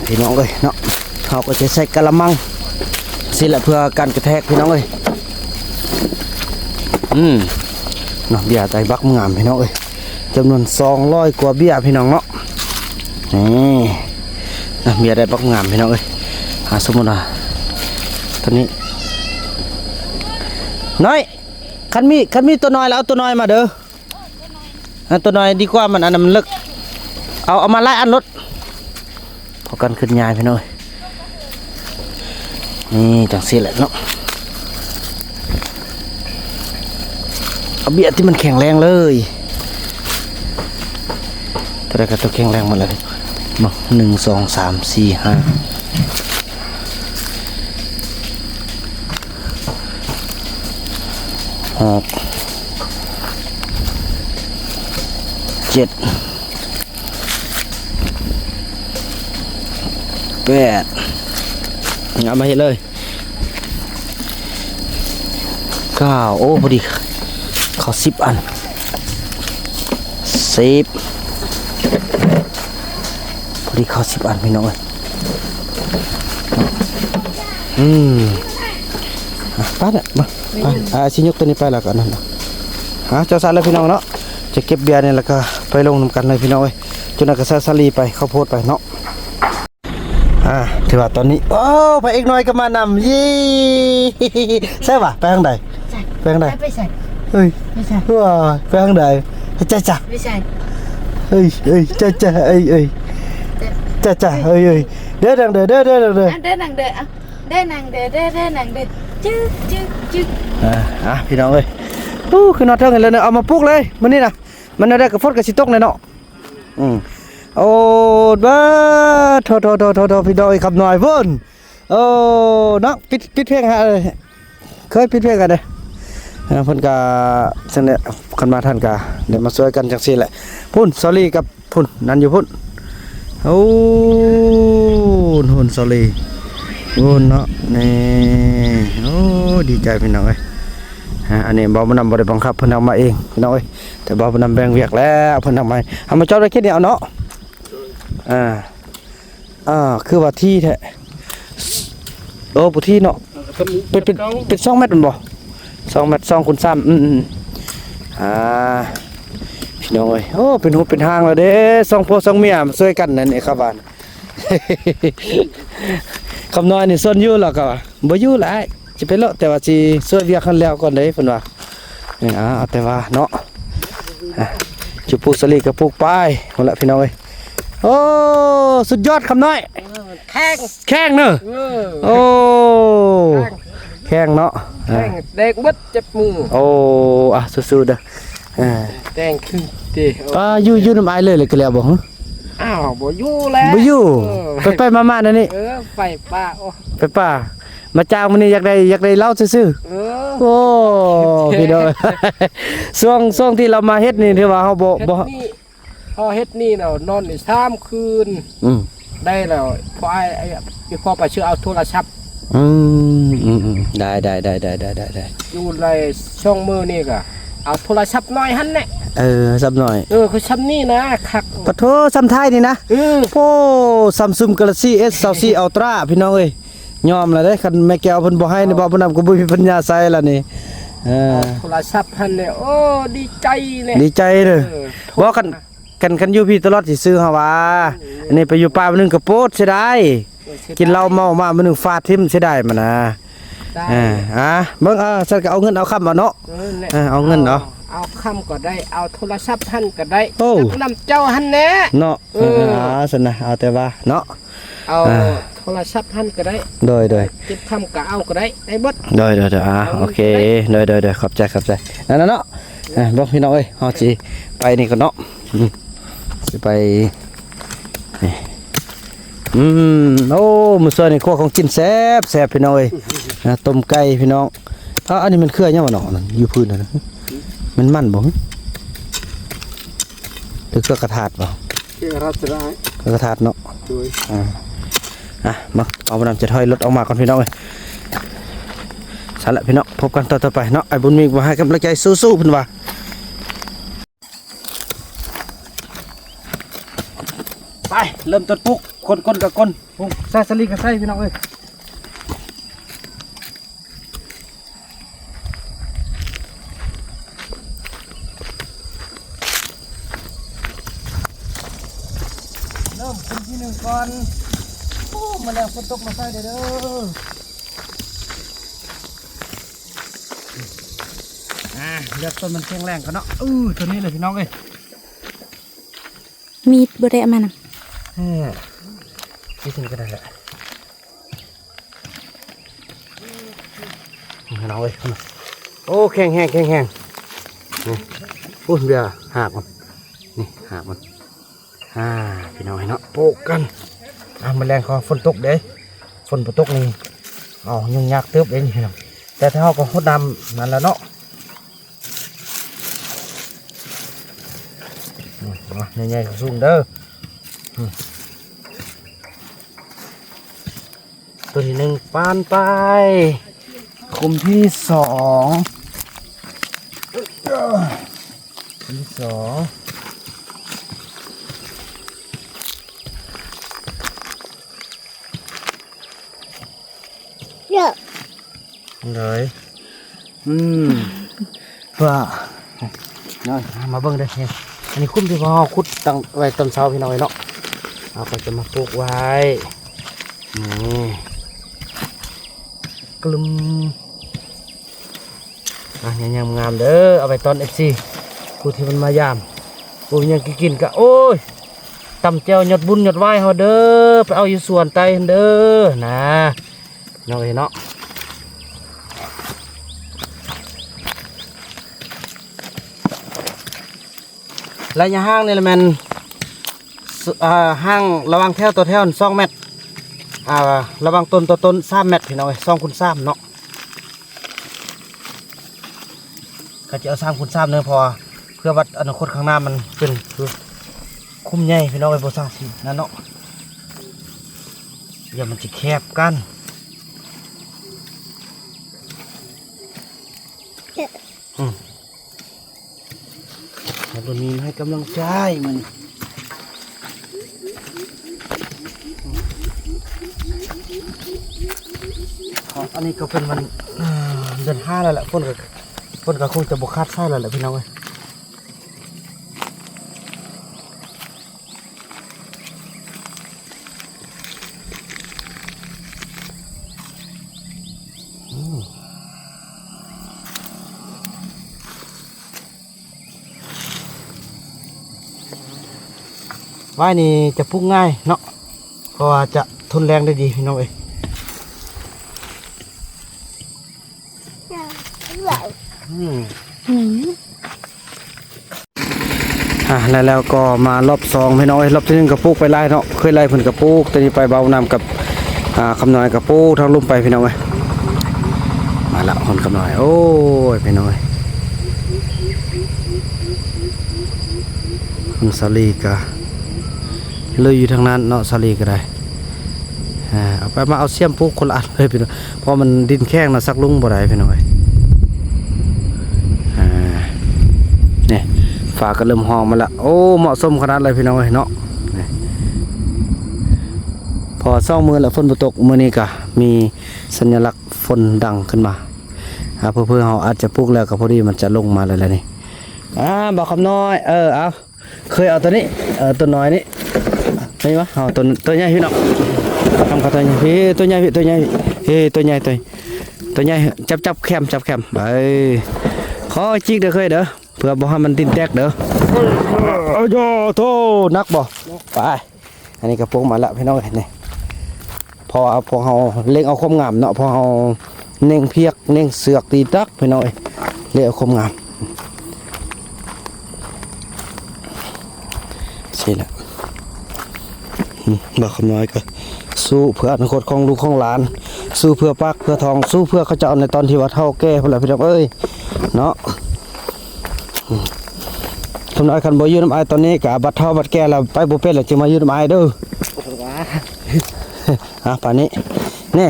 Speaker 1: พี่น้องเลยเนาะเขาก็จะใส่กะละมังสิละเพื่อการกระแทกพี่น้องเลยเนาะเบียร์ไตบักงามพี่น้องเอ้ยจำนวน200 กว่าเบียร์พี่น้องเนาะนี่นะเบียร์ได้บักงามพี่น้องเอ้ยสมมุติว่าตอนนี้น้อยคันมีตัวน้อยแล้วเอาตัวน้อยมาเด้อตัวน้อยดีกว่ามันอันนั้นมันลึกเอามาไล่อันรถพอกันขึ้นยายพี่น้องนี่จังสิแหละเนาะเอาเบียร์ที่มันแข็งแรงเลยตัวใดก็ตัวแข็งแรงหมดเลยมา1 2 3 4 5 6 7 8เอามาเห็นเลย9โอ้พอดีเขา10 อัน10พอดีเขา10 อันพี่น้องเลยป้าเนี่ยมาชิ้นยกตัวนี้ไปแล้วกันนั่นเจ้าสารเลยพี่น้องเนาะจะเก็บเบียร์เนี่ยแล้วก็ไปลงน้ำกันเลยพี่น้องเลยจนนักกระแสสลีไปข้าวโพดไปเนาะถือว่าตอนนี้โอ้พระเอกน้อยก็มานำยี่ใช่ป่ะไปทางใดไปทางใด
Speaker 5: ไปใส่
Speaker 1: เฮ้ย
Speaker 5: ไม่ใช่
Speaker 1: ว้าไปทางใดจ้า
Speaker 5: ไม่ใช่
Speaker 1: เฮ้ยจ้าเอ้ยจ้าเฮ้ยเด้อดังเด้อ
Speaker 5: เด้นางเด้อเด้นางเด้อเด้นางเด้อจึ๊ก
Speaker 1: พี่น้องเอ้ยคือนอนเท่ากันเลยเนาะเอามาปลูกเลยมันนี่นะมันได้กับฝนกับสิตกเลยเนาะโอ้บ้าโทพี่น้องขับหน่อยเพิ่นโอ้เนาะปิดเพลงฮะเคยปิดเพลงกันเลยเพิ่นกะซึ่งเนี่ยคันมาท่านกะเดี๋ยวมาช่วยกันจังซี่แหละพุ่นซอรี่กับพุ่นนั่นอยู่พุ่นโอ้หุ่นซอรี่พุ่นเนาะนี่โอ้ดีใจพี่น้องเอ้ยอันนี้บ่นำบ่ได้บังคับเพิ่นเอามาเองพี่น้องเอ้ยแต่บ่นำแบ่งเวียกแล้วเพิ่นทำไมเอามาจอดไว้แค่นี้เอาเนาะ คือว่าที่แท้โอ้ปุที่เนาะเป็น2 เมตรมันบ่2 เมตร2 คูณ 3พี่น้องเอ้ยโอ้เป็นหูเป็นหางแล้วเด้2 ผัว 2 เมียมาช่วยกันนั่นนี่ครับบ้าน คำน้อยนี่ส่วนอยู่แล้วก็บ่อยู่หลายสิไปเลาะแต่ว่าสิช่วยเวียกคันแล้วก่อนเด้เพิ่นว่านี่เอาแต่ว่าเนาะจุปลูกสลีกับปลูกป้ายพุ่นละพี่น้องเอ้ยโอ้สุดยอดคำน้อยแข้งเนอะโอ้แข้งเนาะ
Speaker 2: แข้งแดงบัดจับมือ
Speaker 1: โอ้สู้ๆเด้อ
Speaker 2: แดงคือติ
Speaker 1: อยู่น้ำอายเลยก็แล้วบ่ฮะ
Speaker 2: อ้าวบ่อยู่แล้ว
Speaker 1: บ่อยู่ไปมาๆนั่นนี่
Speaker 2: ไฟป่าโอ้
Speaker 1: ไปป่ามาจ้างมื้อนี้อยากได้เหล้าซื่อๆโอ้พี่น้อง ช่วงที่เรามาเฮ็ดนี่ถือว่าเฮาบ่
Speaker 2: พอเฮ็ดนี่เนาะนอนนี่3 คืนได้แล้วพอพอไปชื่อเอาโทรศัพท์
Speaker 1: ได้
Speaker 2: อยู่เลยช่องมือนี่ก็เอาโทรศัพท์น้อยหั่นแหละ
Speaker 1: ซับหน่อย
Speaker 2: คือซ้ำนี่นะคัก
Speaker 1: ปะโถซ้ำท้ายนี่นะโอ้ Samsung Galaxy S24 Ultra พี่น้องเอ้ยยอมแล้วเด้คันแม่แก้วเพิ่นบ่ให้นี่บ่เพิ่นนำก็บ่มีปัญญาใช้แล้วนี่
Speaker 2: โทรศัพท์หั่นเนี่ยโอ้ดีใจเลย
Speaker 1: ดีใจเด้อบ่กันอยู่พี่ตลอดสิซื้อเฮาว่าอันนี้ไปอยู่ป่ามื้อนึงก็โปดเสียดายกินเหล้าเมามามื้อนึงฟาดทิ่มเสียดายมันนะเบิ่งฉันก็เอาเงินเอาคำเอาเนาะเอาเงินเนาะ
Speaker 2: เอาคำก็ได้เอาโทรศัพท์หั่นก็ได้นำเจ้าหั่นแน่
Speaker 1: เนาะซั่นนะเอาแต่ว่าเนาะ
Speaker 2: เอาโทรศัพท์หั่นก็ได้
Speaker 1: โดย
Speaker 2: เก็บคำก็เอาก็ได้เบิด
Speaker 1: โดยโอเคโดยขอบใจนั่นเนาะบอกพี่น้องเอ้ยเฮาสิไปนี่ก่อนเนาะสิไปโอ้มื้อซอยนี่ครัวของกินแซ่บพี่น้องเอ้ยต้มไก่พี่น้องอันนี้มันเครือหยังบ่เนาะนั่นอยู่พื้นนั่นมันบ่หรือเครือกระถาดบ่
Speaker 2: เครือก
Speaker 1: ระถาดเนาะมาเอาบ่นำจะถอยรถออกมาก่อนพี่น้องเอ้ยสั่นละพี่น้องพบกันต่อไปเนาะไอ้บุญมีบ่ให้กำลังใจสู้ๆเพิ่นว่าไปเริ่มต้นปลูกคนกับคนปลูกใส่สลีกับใส่พี่น้องเอ้ยเริ่มคนที่1ก่อนโอ้มาแล้วฝนตกมาใส่เด้อเลือกต้นมันแข็งแรงกันเนาะตัวนี้เลยพี่น้องเอ้ย
Speaker 3: มีดบ่ได้เอามานำ
Speaker 1: ที่ถึงก็ได้แหละน้องเอ้ยโอ้แข็งนี่พูดเบียร์หากมันนี่หากมันพี่น้องเนาะปลูกกันมันแรงคอฝนตกเด้ฝนตกนี่ยุ่งยากเติบเด้พี่น้องแต่ถ้าเราก็หดน้ำนั่นแล้วเนาะใหญ่ๆสูงเด้อตัวที่1ปานไปคุมที่2คุมที่2เยอะเลยว่าน้อยมาเบิ่งได้เนี่ยอันนี้คุ้มที่พ่อขุดตั้งไว้ต้นเสาพี่น้อยเนาะเราก็จะมาปลูกไว้นี่กลุ่มยังงามเด้อเอาไปตอนFCผู้ที่มันมายามผู้ยังกินกะโอ้ยตำแจ่วหยดบุญหยดไหว้เฮาเด้อไปเอาอยู่สวนไตเด้อนะน้อยเนาะระยะห่างนี่แหละมันห่างระวังแถวตัวแถว2 เมตรระวังต้น3 เมตรพี่น้อง2 คูณ 3เนาะก็จะเอา3 คูณ 3เนื้อพอเพื่อวัดอนาคตข้างหน้ามันเป็นคือคุ้มใหญ่พี่น้องโบสร้างสินั่นเนาะอย่ามันจะแคบกันให้ตัวนี้ให้กำลังใจมัน อันนี้ก็เป็นวันเดือน5แล้วแหละฝนก็คงจะบกคาดไส้แล้วแหละพี่น้องเอ้ยว่ายนี่จะปลูกง่ายเนาะเพราะว่าจะทนแรงได้ดีพี่น้องเอ้ยแล้วก็มารอบ2พี่น้องเอ้ยรอบที่1กระปุกไปไล่เนาะเคยไล่เพิ่นกระปุกตอนนี้ไปเบาน้ำกับคำน้อยกระปุกทางลุ่มไปพี่น้องเอ้ยมาละคนคำน้อยโอ้ยพี่น้องเอ้ยคุณสาลีกะเลยอยู่ทางนั้นเนาะสาลีก็ได้เอาไปมาเอาเสียมปลูกคนละอันเลยพี่น้องเพราะมันดินแข้งนะซักลุงบ่ได้พี่น้องเอ้ยเนี่ยฝาก็เริ่มห้องมาละโอ้เหมาะสมขนาดเลยพี่น้องเอ้ยเนาะพอซ่องมือแล้วฝนตกมื้อนี้ก็มีสัญลักษณ์ฝนดังขึ้นมาเพื่อเฮาอาจจะปลูกแล้วก็พอดีมันจะลงมาเลยแหละนี่บอกคำน้อยเอาเคยเอาตัวนี้ตัวน้อยนี่นี่วะเอาตัวใหญ่พี่น้องทำกับตัวใหญ่พี่ตัวใหญ่พี่ตัวใหญ่พี่ตัวใหญ่ตัวใหญ่จับแคมไปขอจิกเด้อเคยเด้อเพื่อบ่ให้มันตินแตกเด้อเอาโยโตนักบ่ไปอันนี้กระโปรงมาละพี่น้องนี่พอเฮาเล็งเอาความงามเนาะพอเฮาเน่งเพียกเน่งเสือกตีตักพี่น้องเล็งเอาความงามใช่แล้วบอกคำน้อยก็สู้เพื่ออนาคตของลูกของหลานสู้เพื่อปักเพื่อทองสู้เพื่อเขาจะเอาในตอนที่ว่าเท่าแก่พอแล้วพี่น้องเอ้ยเนาะคำน้อยคันบ่ยืนน้ำไอตอนนี้กะบัดเท่าบัดแก่แล้วไปบ่เป็นแล้วจึงมายืนน้ำไอเด้อป่านนี้นี่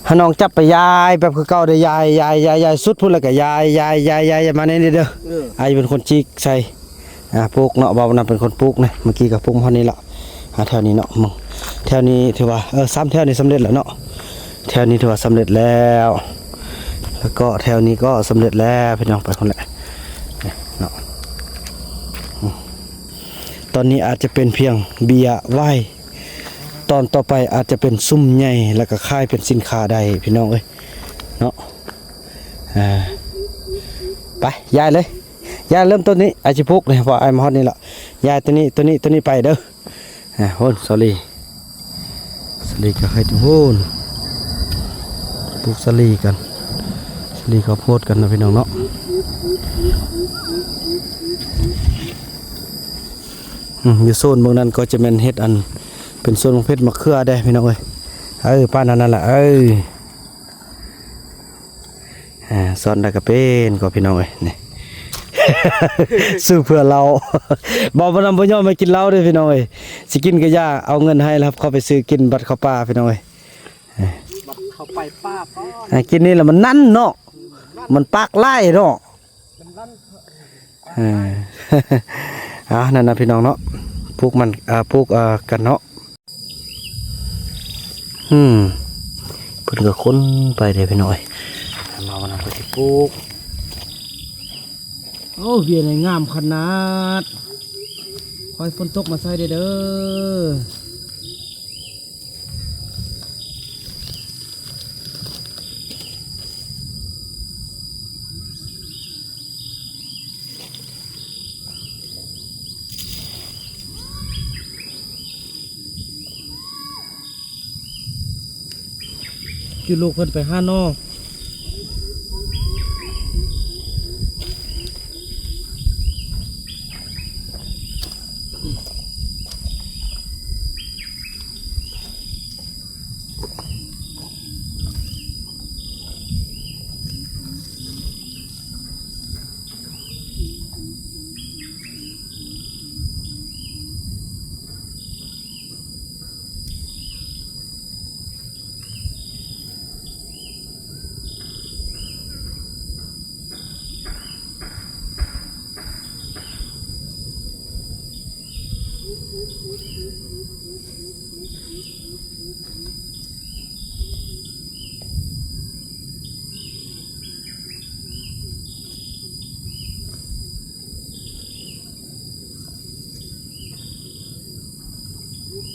Speaker 1: ให้น้องจับไปยายแบบคือเก่าได้ยายสุดพูดแล้วก็ยายมาในนี้เด้อไอเป็นคนจิกใส่ปลูกเนาะบ่าวน่ะเป็นคนปลูกนะเมื่อกี้ก็ปลูกเท่านี้ละแถวนี้เนาะมึงแถวนี้ถือว่า3แถวนี้สำเร็จแล้วเนาะแถวนี้ถือว่าสำเร็จแล้วแล้วก็แถวนี้ก็สำเร็จแล้วพี่น้องไปคนละเนาะตอนนี้อาจจะเป็นเพียงเบียร์ไว้ตอนต่อไปอาจจะเป็นซุ้มใหญ่แล้วก็ค่ายเป็นสินค้าใดพี่น้องเอ้ยเนาะไปยายเลยยายเริ่มต้นนี้อาจจะพุกเลยเพราะไอ้มอดนี่แหละยายตัวนี้ไปเด้อโหนสลีก็ให้โหนปลูกสลีกันสลีข้าวโพดกันนะพี่น้องเนาะอยู่โซนเมืองนั้นก็จะเป็นเฮ็ดอันเป็นโซนของเพชรมะเขือได้พี่น้องเอ้ยป้านั่นแหละซ่อนได้ก็เป็นก็พี่น้องเอ้ยนี่ ซื้อเพื่อเราบอกว่านำบ่ยอมมากินเหล้าด้วยพี่น้องเอ้ยสิกินก็ยากเอาเงินให้แล้วครับเขาไปซื้อกินบัตรเข้าป่าพี่น้องเอ้ย
Speaker 2: บัดเข้าไปป้าป้อ
Speaker 1: กินนี่แหละมันนั่นเนาะมันปากไล่เนาะนั่นนะพี่น้องเนาะพวกมันพวกกันเนาะเพิ่นก็ค้นไปเลยพี่น้อยมาวันนั้นก็สิปลูกโอ้เวียนงามขนาดคอยฝนตกมาใส่เด้อคือลูกเพิ่นไปห้านอก โ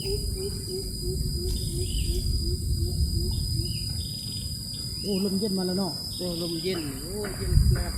Speaker 1: อ้ลมเย็นมาแล้วเนาะโอ้ลมเย็นโอ้เย็นมาก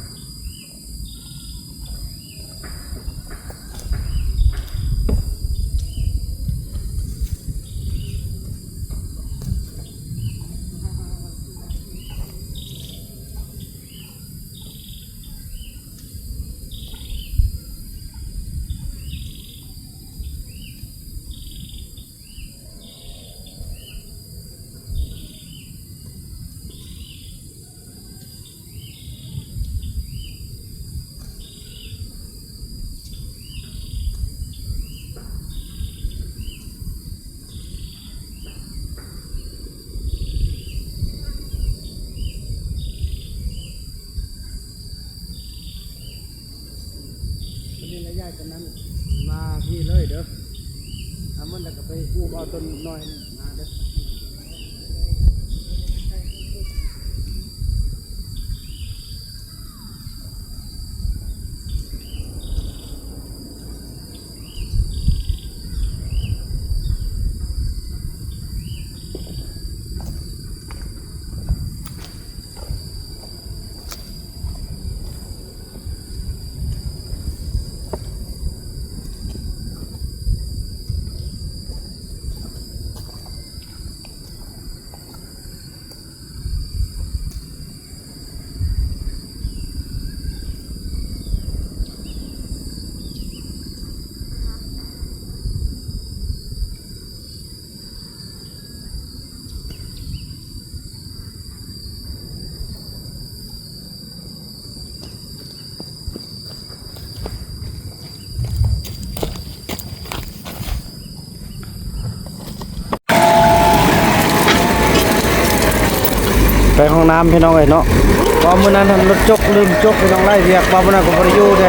Speaker 1: ย้ายกันนั้นมาพี่เลยเด้อทำมันแล้วก็ไปกู้เอาต้นน้อยมาเด้อไปห้องน้ำพี่น้องเอ้ยเนาะพอมื้อนั้นท่านรถจกลืมจกพี่น้องไล่เรียกว่ามื้อนั้นก็บ่ได้อยู่เด้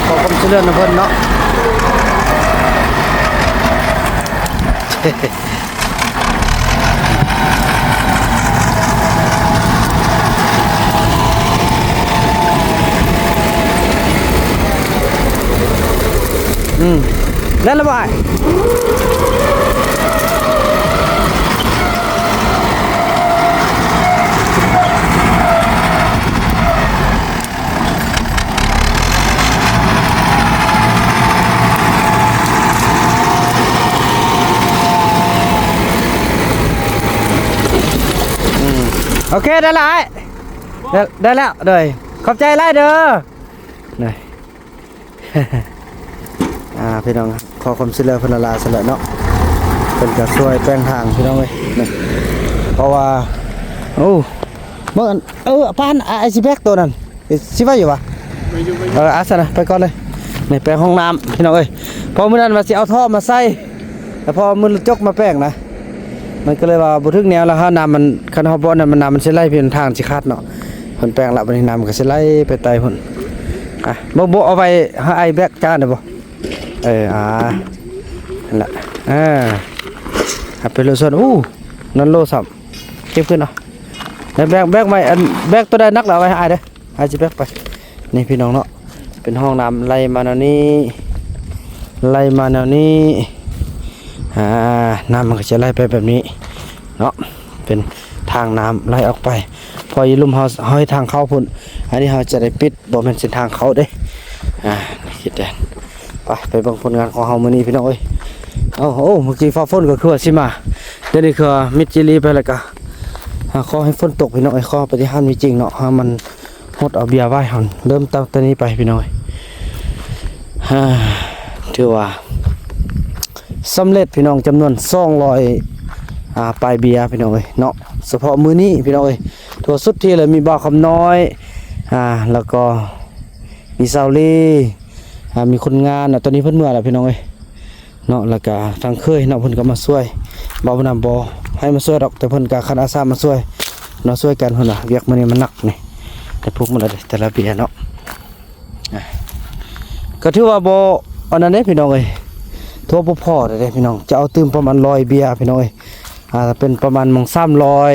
Speaker 1: ขอความช่วยเหลือนะเพิ่นเนาะ นั่นละบ่ายโอเคได้แล้วได้แล้วเด้อขอบใจหลายเด้อนี่ พี่น้องขอความช่วยเหลือเพิ่นละลาซะแล้วเนาะเพิ่นก็ช่วยแป้งทางพี่น้องเอ้ยนี่เพราะว่าโอ้เมื่อปานไอซิแบกตัวนั้นสิว่าอยู่ปะอาสนะไปก่อนเลยนี่แป้งห้องน้ำพี่น้องเอ้ยพอมื้อนั้นว่าสิเอาท่อมาใส่แต่พอมื้อจกมาแป้งนะมันก็เลยว่าบ่ถึงแนวแล้วฮะน้ำมันคันเฮาบ่นั่นมันน้ำมันสิไหลเพียงทางสิขาดเนาะเพิ่นแป้งละบัดนี้น้ำมันก็สิไหลไปไตพุ่นบ่เอาไปหาไอแบกจานได้บ่นั่นแหละเป็นโลส่วนนั่นโลสับเก็บขึ้นเนาะแล้วแบกไม่อันแบกตัวใดนักแล้วไว้ให้เด้อให้สิแบกไปนี่พี่น้องเนาะเป็นห้องน้ำไล่มาแนวนี้น้ำมันก็จะไล่ไปแบบนี้เนาะเป็นทางน้ำไล่ออกไปพออีลุ่มเฮาห้อยทางเข้าพุ่นอันนี้เฮาจะได้ปิดบ่แม่นเส้นทางเข้าเด้คิดแดนไปเบิ่งผลงานของเฮามื้อนี้พี่น้องเอ้ยเมื่อกี้ฟ้าฝนก็คือว่าสิมาเดี๋ยวนี้คือมิดจิลีไปแล้วก็ขอให้ฝนตกพี่น้องเอ้ยขอปฏิหารย์มีจริงเนาะมันหดเอาเบียร์ไว้หั่นเริ่มตั้งแต่นี้ไปพี่น้องเอ้ยถือว่าสำเร็จพี่น้องจำนวน200ปลายเบียร์พี่น้องเอ้ยเนาะเฉพาะมื้อนี้พี่น้องเอ้ยทั่วสุดที่เลยมีบ่าวคำน้อยแล้วก็มีซาวลีมีคนงานตอนนี้เพิ่นเมื่อแล้วพี่น้องเอ้ยเนาะแล้วก็ทางเคยเนาะเพิ่นก็มาช่วยบ่าวนำบ่ให้มาช่วยดอกแต่เพิ่นก็คันอาสามาช่วยเนาะช่วยกันเพิ่นน่ะเวียกมื้อนี้มันหนักนี่แต่พวกมันแต่ละเบียร์เนาะก็ถือว่าบ่อันนั้นเด้พี่น้องเอ้ยทั่วบ่พอเด้พี่น้องจะเอาตื้มประมาณ100เบียร์พี่น้องเอ้ยเป็นประมาณมอง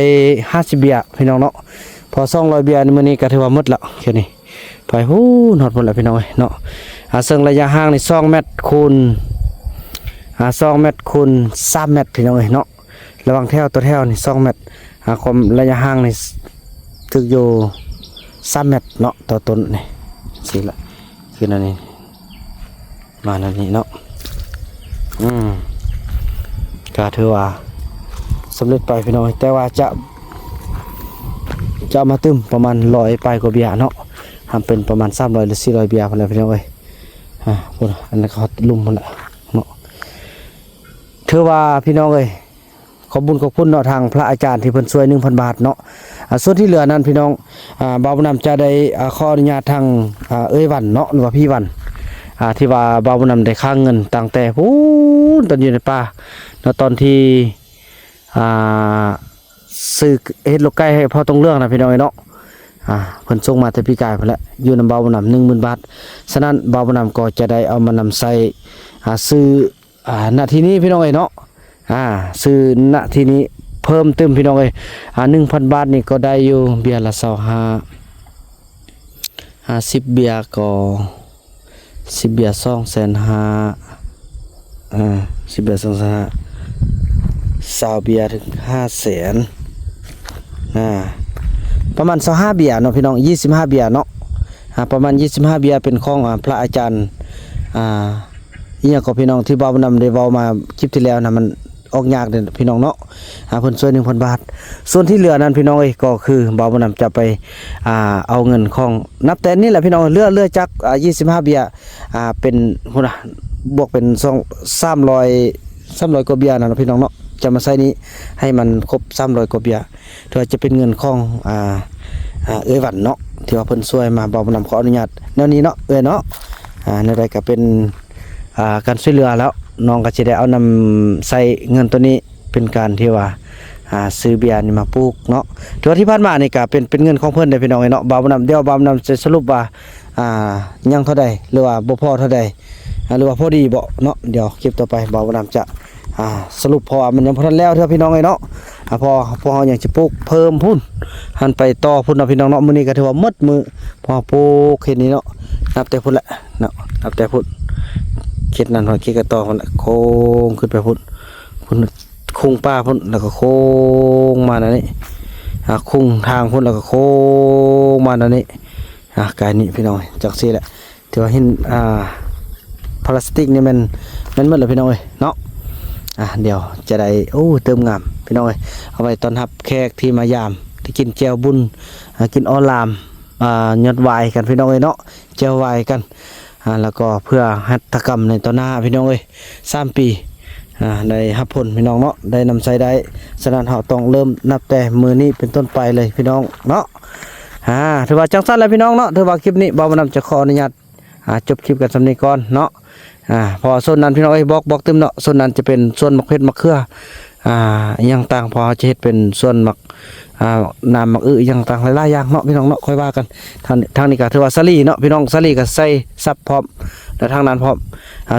Speaker 1: 350เบียร์พี่น้องเนาะพอ200เบียร์ในมื้อนี้ก็ถือว่าหมดแล้วแค่นี้ไปฮู้ฮอดหมดแล้วพี่น้องเอ้ยเนาะซึ่งระยะห่างใน2 เมตรคูณ 2 เมตรคูณ3 เมตรพี่น้องเอ้ยเนาะระหว่างแถวตัวแถวนี่2 เมตรความระยะห่างนี่ถึกอยู่3 เมตรเนาะต่อต้นนี่สิละคือนั่นนี่มานั่นนี่เนาะก็ถือว่าสำเร็จไปพี่น้องแต่ว่าจะมาตึมประมาณ100ปลายกว่าเบียร์เนาะทำเป็นประมาณ300หรือ400เบียร์พอแล้วพี่น้องเอ้ยพุ่นอันนั้นเขาลุ่มพุ่นละเนาะถือว่าพี่น้องเอ้ยขอบคุณเนาะทางพระอาจารย์ที่เพิ่นช่วย 1,000 บาทเนาะส่วนที่เหลือนั้นพี่น้องบ่าวบุญนำจะได้ขออนุญาตทางเอ้ยวันเนาะหรือว่าพี่วันที่ว่าบ่าวบุญนำได้ค่าเงินตั้งแต่พูนตอนอยู่ในป่าเนาะตอนที่ซื้อเฮ็ดลูกไก่ให้พ่อตรงเรื่องนะพี่น้องเนาะเพิ่นส่งมาแต่พี่กายพุ่นแหละอยู่นำบ่าวบุญนำ 10,000 บาทฉะนั้นบ่าวบุญนำก็จะได้เอามานำใส่ซื้อณที่นี้พี่น้องเนาะซื้อณที่นี้เพิ่มเติมพี่น้อง1,000 บาทนี่ก็ได้อยู่เบียร์ละ50เบียร์ก็10เบียร์250,000 10เบียร์250,000 20เบียร์ถึง500,000ประมาณ25เบียร์เนาะพี่น้อง25เบียร์เนาะประมาณ25เบียร์เป็นของพระอาจารย์อีหยังก็พี่น้องที่บ่าวนำได้เว้ามาคลิปที่แล้วนะมันออกยากเด้อพี่น้องเนาะเพิ่นช่วย 1,000 บาทส่วนที่เหลือนั้นพี่น้องก็คือบ่าวนำจะไปเอาเงินของนับแต่นี้แหละพี่น้องเลือจาก25เบียร์เป็นพุ่นน่ะบวกเป็น300กว่าเบียร์นะพี่น้องเนาะจะมาใช้นี้ให้มันครบ300กว่าเบียร์ถือว่าจะเป็นเงินของเอ้ยหวันเนาะที่ว่าเพิ่นช่วยมาบ่าวนำขออนุญาตแนวนี้เนาะเนาะในใดก็เป็นการช่วยเหลือแล้วน้องก็จะได้เอานำใส่เงินตัวนี้เป็นการที่ว่าซื้อเบียร์นี่มาปลูกเนาะถือว่าที่ผ่านมานี่ก็เป็นเงินของเพิ่นได้พี่น้องเนาะบ่าวนำเดี๋ยวบ่าวนำจะสรุปว่ายังเท่าใดหรือว่าบ่พอเท่าใดหรือว่าพอดีบ่เนาะเดี๋ยวคลิปต่อไปบ่าวนำจะสรุปพอมันยังพอทันแล้วเถอะพี่น้องเนาะพอเฮาอยากจะปลูกเพิ่มพุ่นหันไปต่อพุ่นเนาะพี่น้องเนาะมื้อนี้ก็ถือว่าหมดมื้อพอปลูกเฮ็ดนี้เนาะนับแต่พุ่นละเนาะนับแต่พุ่นเข็ดนั่นหอยเข็ดกระต่อพุ่นละโค้งขึ้นไปพุ่นโค้งป้าพุ่นแล้วก็โค้งมานั่นนี่โค้งทางพุ่นแล้วก็โค้งมานั่นนี่กายนี้พี่น้องจักซี่แหละถือว่าเห็นพลาสติกนี่มันหมดแล้วพี่น้องเนาะเดี๋ยวจะได้เติมงามพี่น้องเอาไว้ตอนรับแขกที่มายามที่กินแจ่วบุญกินออลามยอดวายกันพี่น้องเนาะแจ่ววายกันแล้วก็เพื่อหัตถกรรมในต่อหน้าพี่น้อง3 ปีได้รับผลพี่น้องเนาะได้นำใช้ได้ฉะนั้นเราต้องเริ่มนับแต่มือนี้เป็นต้นไปเลยพี่น้องเนาะถือว่าจังสั้นแล้วพี่น้องเนาะถือว่าคลิปนี้บ่าวนำจะขออนุญาตจบคลิปกันสำนี้ก่อนเนาะพอส่วนนั้นพี่น้องบอกตึมเนาะส่วนนั้นจะเป็นส่วนมะเขือมะเขืออย่างต่างพอจะเฮ็ดเป็นส่วนมะน้ำมะอย่างต่างหลายๆอย่างเนาะพี่น้องเนาะค่อยว่ากันทางนี้ก็ถือว่าสลีเนาะพี่น้องสลีก็ใส่ซับพร้อมแล้วทางนั้นพร้อม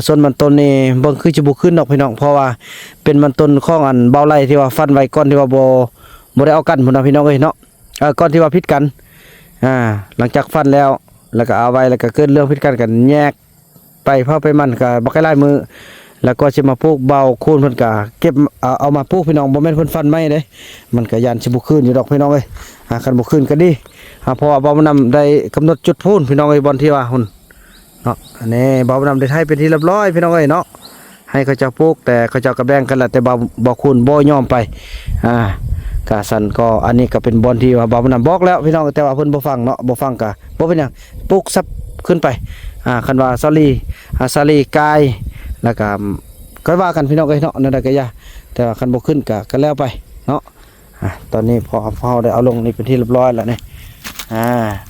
Speaker 1: ส่วนมันต้นนี่เบิ่งคือจะบ่ขึ้นดอกพี่น้องเพราะว่าเป็นมันต้นของอันเบาไหลที่ว่าฟันไว้ก่อนที่ว่าบ่ได้เอากันพุ่นน่ะพี่น้องเนาะก่อนที่ว่าพิษกันหลังจากฟันแล้วก็เอาไว้แล้วก็เกิดเรื่องพิษกันแยกไปเผาไปมันก็บ่ค่อยหลายมือแล้วก็สิมาปลูกเบาคูนเพิ่นก็เก็บเอามาปลูกพี่น้องบ่แม่นเพิ่นฟันไม้เด้มันก็ยันสิบ่คืนอยู่ดอกพี่น้องคันบ่คืนก็ดีเพราะว่าบ่นำได้กำหนดจุดพูนพี่น้องบ่อนที่ว่าหุ่นเนาะอันนี้บ่นำได้ให้เป็นที่เรียบร้อยพี่น้องเนาะให้เขาเจ้าปลูกแต่เขาเจ้าก็แบ่งกันแหละแต่บ่คูนบ่ยอมไปกะสันก็อันนี้ก็เป็นบอนที่ว่าบ่นำบอกแล้วพี่น้องแต่ว่าเพิ่นบ่ฟังเนาะบ่ฟังก็บ่เป็นหยังปลูกซับขึ้นไปคันว่าซาลีกายแล้วก็ว่ากันพี่น้องเนาะนั่นก็อย่าแต่ว่าคันบ่ขึ้นก็แล้วไปเนาะตอนนี้พอเฮาได้เอาลงนี่เป็นที่เรียบร้อยแล้วนี่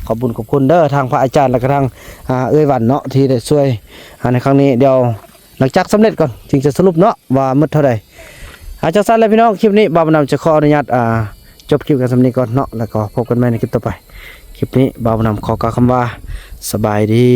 Speaker 1: ขอบคุณเด้อทางพระอาจารย์และก็ทางเอ้ยหวันเนาะที่ได้ช่วยในครั้งนี้เดี๋ยวหลังจากสำเร็จก่อนจึงจะสรุปเนาะว่าหมดเท่าใดจังซั่นแล้วพี่น้องคลิปนี้บ่าวนำจะขออนุญาตจบคลิปกันสำนี้ก่อนเนาะแล้วก็พบกันใหม่ในคลิปต่อไปคลิปนี้บ่าวนำขอกล่าวคำว่าสบายดี